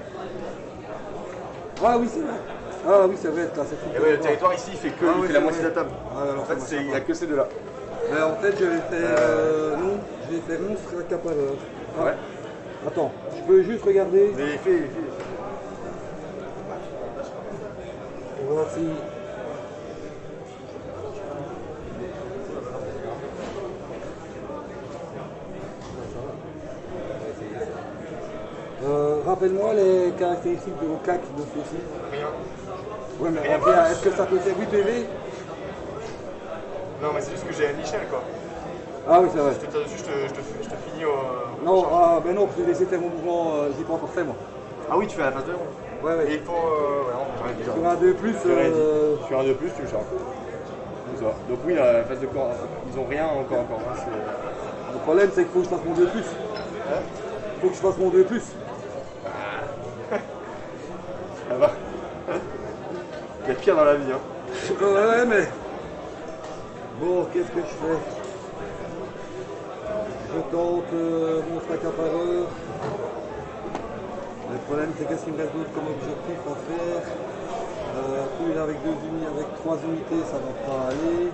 Ah oui, c'est vrai. Ah oui, c'est vrai, là, c'est tout. Et ouais, le territoire ici, il fait que Ah il oui, fait la c'est moitié de vrai. la table. Ah, alors, En fait, ça il n'y marche a que ces deux-là. Mais en fait, je vais faire. Non, je vais faire monstre accapareur. Ah, Ouais. Attends, je peux juste regarder. Mais il fait. Voici. Rappelle-moi les caractéristiques de vos CAC de ceci. Rien. Ouais, mais Rien. bien, est-ce que ça peut faire 8 PV? Non, mais c'est juste que j'ai un Michel, quoi. Ah oui, c'est vrai. Je te tire dessus, je te finis au. Non, ah, ben non, parce que j'ai laissé faire mon mouvement, j'ai pas encore fait moi. Ah oui, tu fais la phase 2. Ouais, Et ouais. il faut. Ouais, on t'aurait dit. Sur un 2 plus, Tu fais un 2 plus, tu le charges. Comme ça. Donc oui, la phase de corps, ils ont rien encore. Hein, le problème c'est qu'il faut que je fasse mon 2 plus. Il faut que je fasse mon 2 plus. ça va. Il y a pire dans la vie. Hein. Ouais, mais. Bon, qu'est-ce que je fais? Je tente mon sac à pareur. Le problème c'est qu'est-ce qu'il me reste d'autre comme objectif à faire? Courir avec 2 unités, avec 3 unités, ça va pas aller.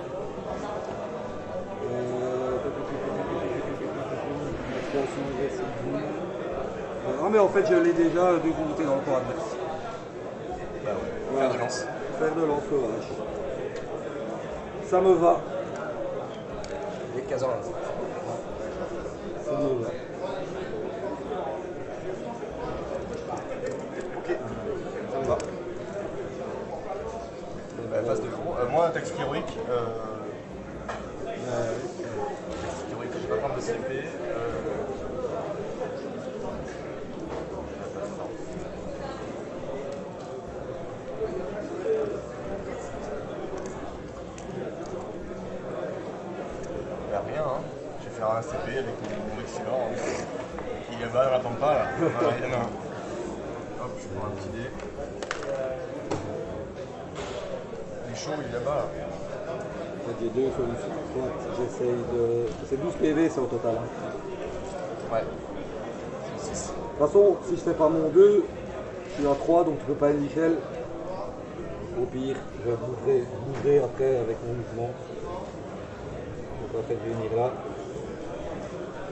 Ah mais en fait je l'ai déjà 2 unités dans le corps adverse. Bah ouais. Faire de lance. Faire de lance sauvage. Ça me va. Il est 15 ans là. Ça me va. Ok. Ça me va. Phase de fond. Moi, tactique héroïque. Tactique héroïque, je vais pas prendre de CP. Rien, hein. Je vais faire un CP avec mon Excellent. Il est bas, n'attend pas là. Voilà, il y en a un. Hop, je prends un petit dé. Il est chaud, il est là-bas là. En fait, j'ai 2 solutions. Soit j'essaye de. C'est 12 PV c'est au total. Hein. Ouais. De toute façon, si je fais pas mon 2, je suis à 3 donc tu peux pas une Michel. Au pire, je bougerai après avec mon mouvement. Donc en fait, je vais venir là.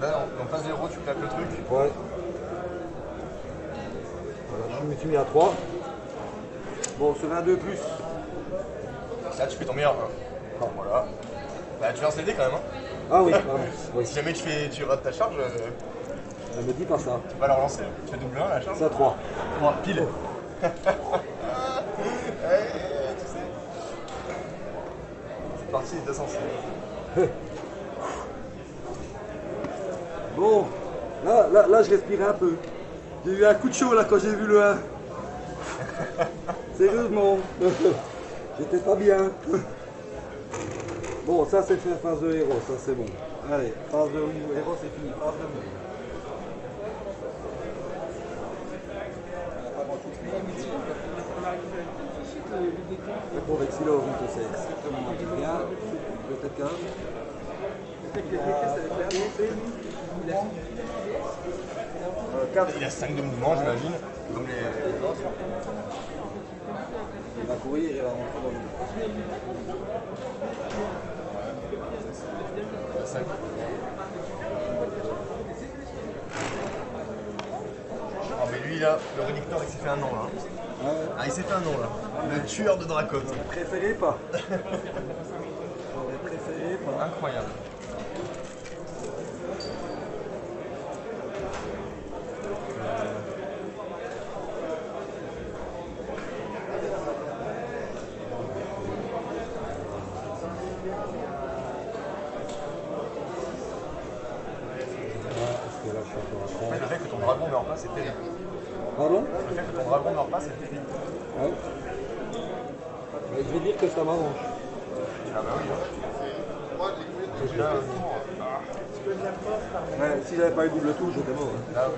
Là, en phase 0, tu claques le truc. Ouais. Voilà, je me suis mis à 3. Bon, sur un 2 plus. Là, tu fais ton meilleur 1. Ah. Voilà. Bah, tu lances les dés quand même. Hein. Ah oui, pardon. Oui. Si jamais tu rates ta charge, Ne me dis pas ça. tu vas la relancer. Tu fais double 1 la charge. C'est à 3. 3, pile. Tu sais. Cette partie est essentielle. Bon, là, je respirais un peu. J'ai eu un coup de chaud là quand j'ai vu le 1. Sérieusement. J'étais pas bien. Bon, ça c'est faire phase de héros, ça c'est bon. Allez, phase de héros c'est fini, phase de mou. Pour Vexilo, on te sait strictement rien. Peut-être qu'un. Il a 5 de mouvement, j'imagine. Comme les autres. Il va courir, il va rentrer dans le. 5. Oh, mais lui là, le rédicteur, il s'est fait un nom là. Ah, il s'est fait un nom là. Le tueur de Dracotte. Préféré pas. Préféré pas. Incroyable. En fait, le fait que ton dragon meurt pas, c'est terrible. Pardon? Le fait que ton dragon meurt pas, c'est terrible. Ouais. Mais je vais dire que ça m'arrange. Ah bah oui. Là, Ouais, si j'avais pas eu double tour, j'étais mort. Hein. là, oui.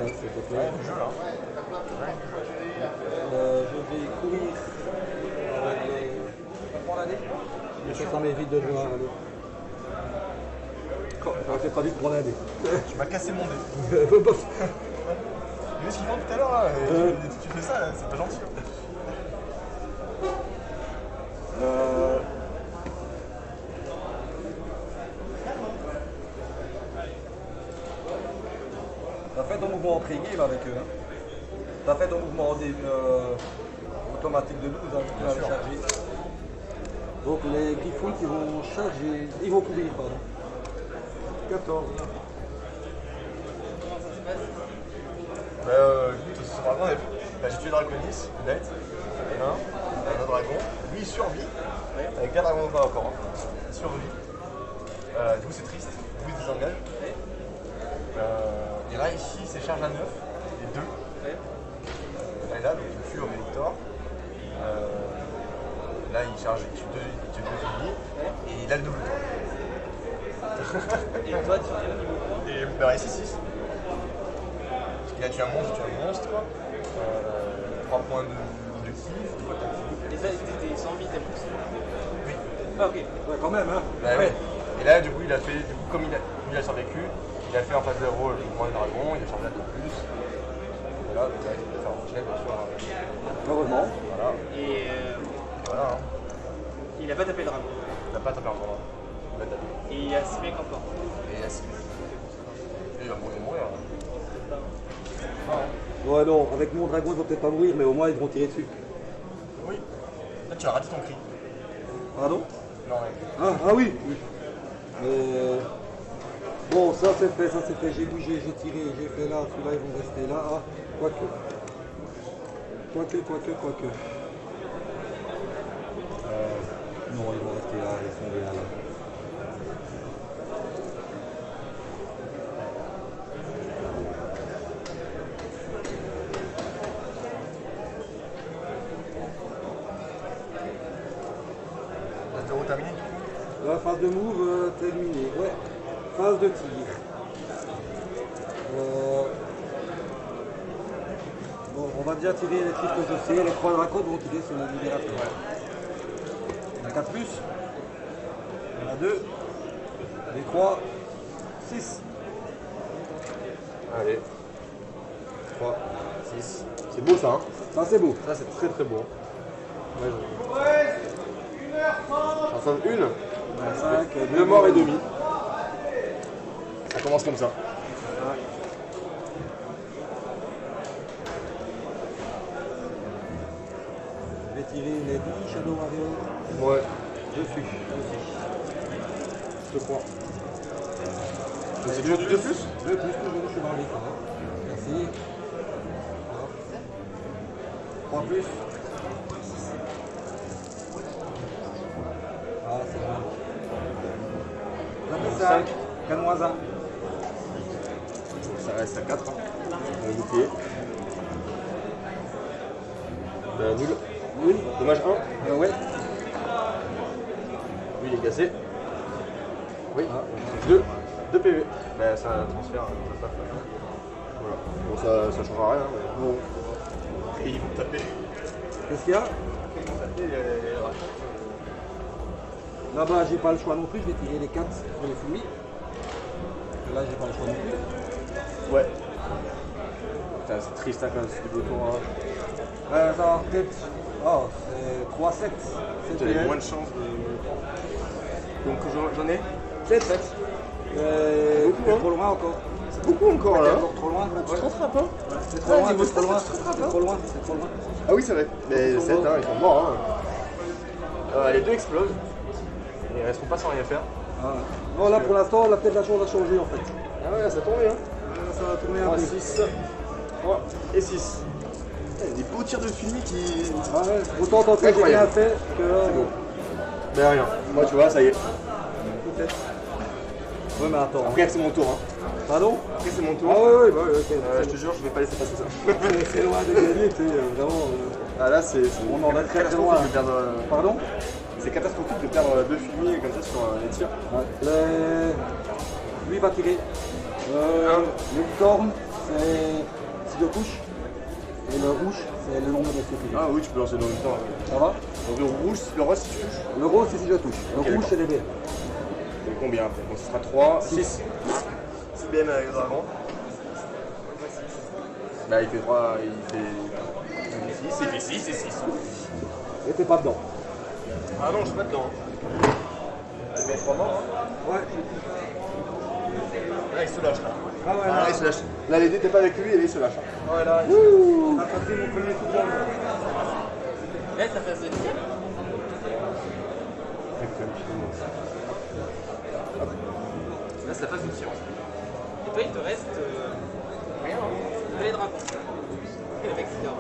Ouais, c'était Ouais, clair. du jeu là. Je vais courir avec le... Ça m'évite de jouer à l'eau. J'aurais fait pas vite prendre un dé. Tu m'as cassé mon dé. Tu vois ce qu'ils font tout à l'heure là tu fais ça, là, c'est pas gentil. T'as fait ton mouvement en pré-game avec eux. Hein. T'as fait ton mouvement automatique de 12 hein, tu vas le charger. Donc les Griffons qui vont charger, ils vont courir, pardon. 14. Écoute, ce dragon, j'ai tué Draconis, bête, et un autre dragon. Lui, il survit, avec 4 dragons pas encore. Il survit. Du coup, c'est triste, du coup, il se désengage. Et là, ici, c'est charge à 9, les deux. Et là, donc, il tue Victor. Là, il charge, il tue deux ennemis, et il a le double tour. Et toi, tu fais au niveau Et bah, ici, 6. Parce qu'il a tué un monstre, 3 points de kiff, 2 points de tactique. Et ça, c'était 100 000 t'as plus. Oui. Ah, ok. Ouais, quand même, hein. Bah, ouais. Et là, du coup, il a fait, comme il a survécu, il a fait en phase 0 le moins de dragon, il a chargé de plus. Et là, il va faire enchaîner, bien sûr. Heureusement. Voilà. Et Voilà. Hein. il a pas tapé le dragon. Il n'a pas tapé encore. Il va taper. Et il a 6 mecs encore. Et il a 6 mecs. Et il va mourir. Ouais, non, avec mon dragon, ils vont peut-être pas mourir, mais au moins ils vont tirer dessus. Oui. Là, tu as raté ton cri. Pardon? Non, ouais. Ah oui, oui. Bon, ça c'est fait, j'ai bougé, j'ai tiré, j'ai fait là, ceux-là ils vont rester là. Ah, quoique. Non, ils vont rester là, ils sont bien là. Phase 0 terminée, du coup. La phase de move terminée, ouais. Phase de tir. Bon, on va déjà tirer les trucs que je sais. Les 3 dracons vont tirer sur le libérateur. Il y en a 4 plus. Il y en a 2. Les 3. 6. Allez. 3, 6. C'est beau ça, hein. Ça c'est beau. Ça, c'est très très beau. J'en sauve une. 5, 2 morts et demi. Ça commence comme ça. Je vais tirer les 10 Shadow Warrior. Ouais. Dessus. Je te crois. C'est toujours du 2 plus. 2 plus toujours le chevalier. Merci. 3 plus. Ah, c'est bon. 5. 4 moins 1. Ça reste à 4. Le bouclier. Nul. Oui. Dommage 1. Ouais. Lui il est cassé. Oui. Ah, 2 PV. Ben, ça transfère. Ça tape. Voilà. Bon, ça changera rien. Mais... bon. Et ils vont taper. Qu'est-ce qu'il y a? Ils vont taper les rachats. Là-bas, j'ai pas le choix non plus. Je vais tirer les 4 pour les fouilles. Là, j'ai pas le choix non plus. Ouais. Putain, c'est triste hein, quand c'est du beau tour. Hein. Ça va peut-être. Oh, c'est 3-7. J'avais moins de chance de. Donc j'en ai 7. Beaucoup, C'est hein. trop loin encore. C'est beaucoup encore là. C'est encore trop loin. Tu te rattrapes hein. C'est trop loin, niveau c'est trop loin. stat, tu te rattrapes, C'est trop loin, c'est trop loin. Ah oui, c'est vrai. Mais Ils sont 7, morts. hein, ils sont morts. Hein. Les deux explosent. Ils resteront pas sans rien faire. Ah. Non, là pour l'instant, là peut-être la chose a changé en fait. Ah ouais, là, ça tourne. Hein. Ça va tourner un 3, peu. 6. 3 et 6. Des beaux tirs de fumier qui. Ah ouais. Autant tenter que j'ai rien Incroyable. fait que. C'est beau. Mais rien. Moi, tu vois, ça y est. Peut-être. Ouais, mais attends. Après, c'est mon tour. Hein. Pardon? Après, c'est mon tour. Ah ouais, bah ouais, ok. Je te jure, je vais pas laisser passer ça. C'est loin de gagner, tu sais, vraiment. Ah là, c'est. On en est très, très catastrophique loin. de perdre. Pardon? C'est catastrophique de perdre 2 fumiers comme ça sur les tirs. Lui va tirer. Le corne, c'est si je touche. Et le rouge, c'est le nombre de secondes. Ah oui, tu peux lancer dans le temps. Ça va? Donc le rouge, le rose, si tu touches. Le rose, c'est si je touche. Le Ok, rouge, d'accord. c'est les BM. C'est combien après? Donc ce sera 3, 6. 6 BM avec le dragon. Bah il fait 3, il fait 6 et 6. Et t'es pas dedans. Ah non, je suis pas dedans. Elle met 3 morts. Hein. Ouais. Là il se lâche là. Ah ouais, Ah, là il se lâche. Là les dés t'es pas avec lui et là il se lâche. Hein. Ouais là. Ouh! T'as passé mon premier coup de jambe. Là, ça passe de tir. Là, c'est la phase de tir. Et toi, il te reste Rien, hein. Les dragons. Et les mecs, c'est bien.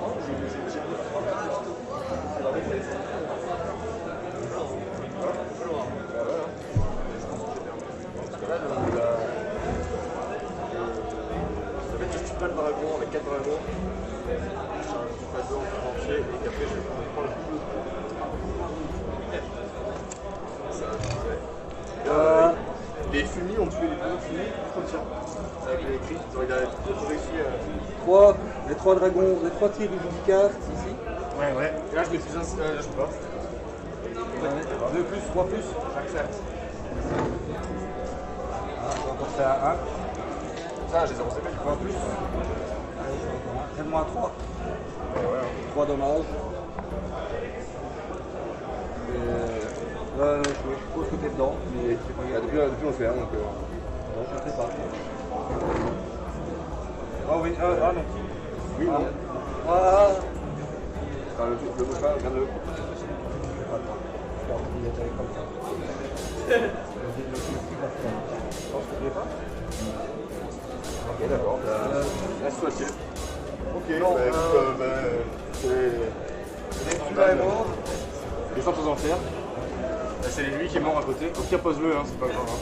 En fait, si tu pas le dragon avec 4 dragons, je passe en entier et qu'après je prends le double tour. Ça, les fumis ont tué les deux fumis, comme ça. Avec les cris, ils ont réussi Les 3 dragons, les 3 tirs du Judicard, ici. Ouais, ouais. Et là, je mets plus un. Je sais pas. 2 plus, 3 plus. J'accepte. Ah, on va encore faire un 1. Ça, j'ai 0 CP. 3 plus. Fais-moi 3. Ouais, ouais. 3 dommages. Je suppose que t'es dedans, mais c'est pas grave. Depuis l'océan, donc. Non, je ne sais pas. Ah oui, ah non. Oui, non. Ah, Enfin, le bouge pas, regarde-le. attends. Il est comme ça. Non, je ne pas. Ok, d'accord. Reste facile. Ok, Non, bah écoute, c'est. Celui-là est mort. Les sortes aux enfers. Là, c'est lui qui est mort à côté. Au pire, pose-le, hein, c'est pas grave. Hein.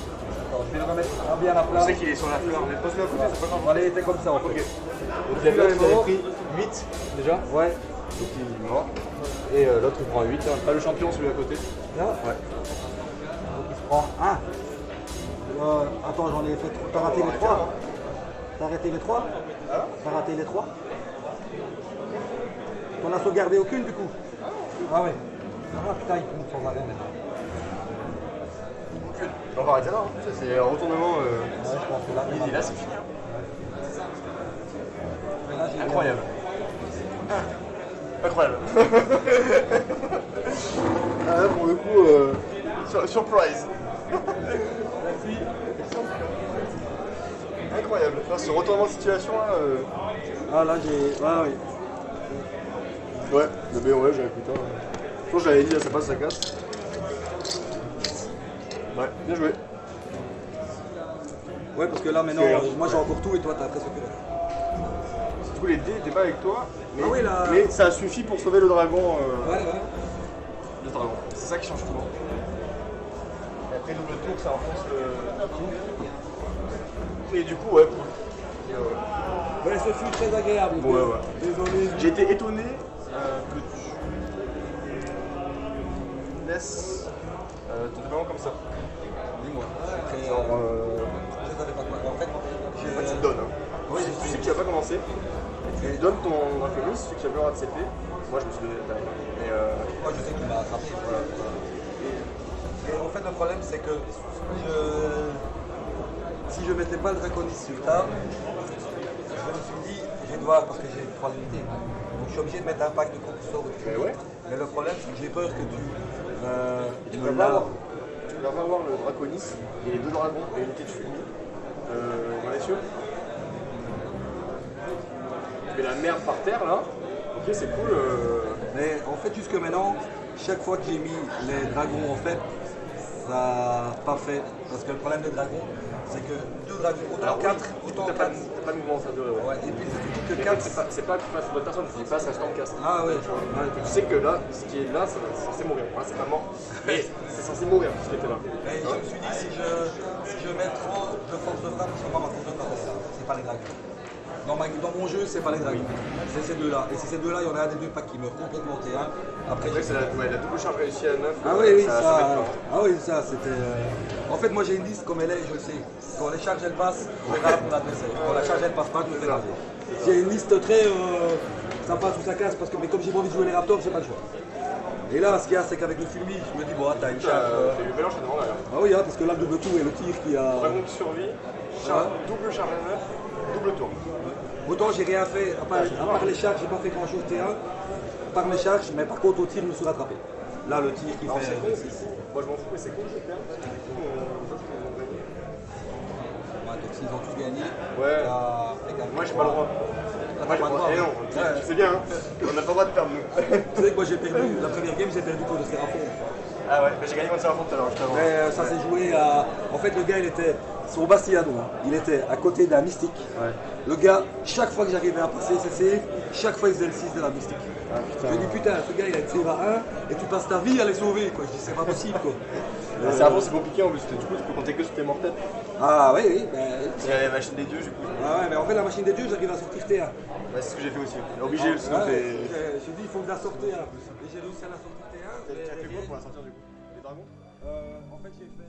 Attends, je vais le remettre bien à Je plat. sais qu'il est sur la fleur, mais pose-le à côté, c'est pas grave. Allez, il était comme ça en fait. Ok. Donc, Celui-là l'autre, est il avait mort. pris 8 déjà. Ouais. Donc, il est mort. Et l'autre, il prend 8. Pas le champion, celui à côté. Là. Ouais. Donc il se prend 1. Attends, j'en ai fait 3. T'as raté les 3 T'as arrêté les 3 T'as raté les 3 T'en as sauvegardé aucune du coup Ah ouais. Ah putain, il compte sans arrêt maintenant. On va arrêter là. Hein. Ça, c'est un retournement. Ouais, je pense que là, Easy, là, c'est fini. Hein. Mais là, j'ai Incroyable. Incroyable. Ah, là, pour le coup, surprise. Incroyable. Là, ce retournement de situation là. Ah là, j'ai. Ah oui. Ouais, le B, ouais, j'avais putain. Je pense que j'avais dit, là, ça passe, ça casse. Ouais, bien joué. Ouais, parce que là maintenant, moi j'ai encore tout et toi t'as presque que dalle. Du coup, les dés n'étaient pas avec toi, mais, Ah oui, là. mais ça suffit pour sauver le dragon. Ouais, ouais. Le dragon. C'est ça qui change tout. Et après, double tour, ça enfonce le coup. Et du coup, ouais, cool. Et, Mais ce fut très agréable. Ouais, ouais. Désolé. j'ai été étonné que tu laisses ton dragon comme ça. Dis-moi. Genre, Je savais pas quoi. En fait, en fait, tu te donnes. Hein. Oui, Tu sais que tu vas pas commencer. Tu donnes ton infémis, celui qui a plus le droit de CP. Moi, je me suis donné la taille. Mais moi je sais qu'il m'a attrapé. Voilà. Et en fait, le problème c'est que si je mettais pas le draconis sur table, je me suis dit, je vais devoir, parce que j'ai 3 unités. Donc je suis obligé de mettre un pack de concurseurs au-dessus. Mais ouais. Mais le problème c'est que j'ai peur que tu tu me vas pas laves. avoir le draconis et les deux dragons et l'unité de fulmi dans les cieux. Tu mets la merde par terre là. Ok, c'est cool. Mais en fait, jusque maintenant, chaque fois que j'ai mis les dragons, en fait, ça n'a pas fait. Parce que le problème des dragons, c'est que 2 dragons, autant 4, autant T'as 4. pas de mouvement, ça doit. Ouais. Ouais, et puis c'est surtout que Mais 4. c'est pas que tu fasses une bonne personne, tu dis pas ça, je t'en casse. Ah ouais, Tu sais que là, ce qui est là, c'est censé mourir. Voilà, c'est pas mort, mais c'est censé mourir ce qui était là. Mais je me suis dit, si je mets trop de force de frappe, parce que moi, ma force de frappe, c'est pas les dragons. Dans mon jeu, c'est pas les dragons. C'est ces deux-là. Et c'est ces deux-là, il y en a un des deux packs qui meurt complètement T1. Après, Après, c'est la double charge réussie à 9. Ah oui, oui, ça ça. met pas. Ah oui, ça, c'était. En fait, moi j'ai une liste comme elle est, je le sais. Quand les charges elles passent, je regarde mon adversaire. Quand la charge elle passe pas, je me fais raser. J'ai une liste très. Ça passe ou ça casse, parce que mais comme j'ai pas envie de jouer les Raptors, j'ai pas le choix. Et là, ce qu'il y a, c'est qu'avec le Fulmi, je me dis, bon, t'as une charge. J'ai eu mélange devant là. Ah oui, hein, parce que là, le double tour et le tir qui a. Dragon qui survit, double charge à 9, double tour. Autant j'ai rien fait, à part les charges, j'ai pas fait grand chose T1. À part les charges, mais par contre au tir, je me suis rattrapé. Là, le tir qui Alors, fait. c'est con, moi je m'en fous, mais c'est con, c'est clair. Parce que du coup, Ouais, donc s'ils ont tous gagné, Ouais. Moi j'ai pas le droit. Moi j'ai pas le droit. Eh non, tu sais bien, hein. On n'a pas le droit de perdre nous. Tu sais que moi j'ai perdu, la première game j'ai perdu contre Seraphon. Ah ouais, j'ai gagné contre ça tout à l'heure, justement. Mais ça s'est joué à. En fait, le gars, il était sur Bastiano, il était à côté d'un mystique. Ouais. Le gars, chaque fois que j'arrivais à passer ses saves, chaque fois il faisait le 6 de la mystique. Ah putain. Je lui dis putain, ce gars il a une save à 1 et tu passes ta vie à les sauver quoi. Je dis c'est pas possible quoi. C'est avant, c'est compliqué en plus, du coup tu peux compter que sur tes morts têtes. Ah oui, oui, ben. Il y a la machine des dieux, du coup. Ah ouais, mais en fait la machine des dieux, j'arrive à sortir T1. Ouais, c'est ce que j'ai fait aussi. Obligé, Ah, sinon ouais, t'es. j'ai dit il faut que je la sorte T1. Et j'ai réussi à la sortir T1. Tu as fait quoi pour la sortir du coup? Les dragons? En fait j'ai fait.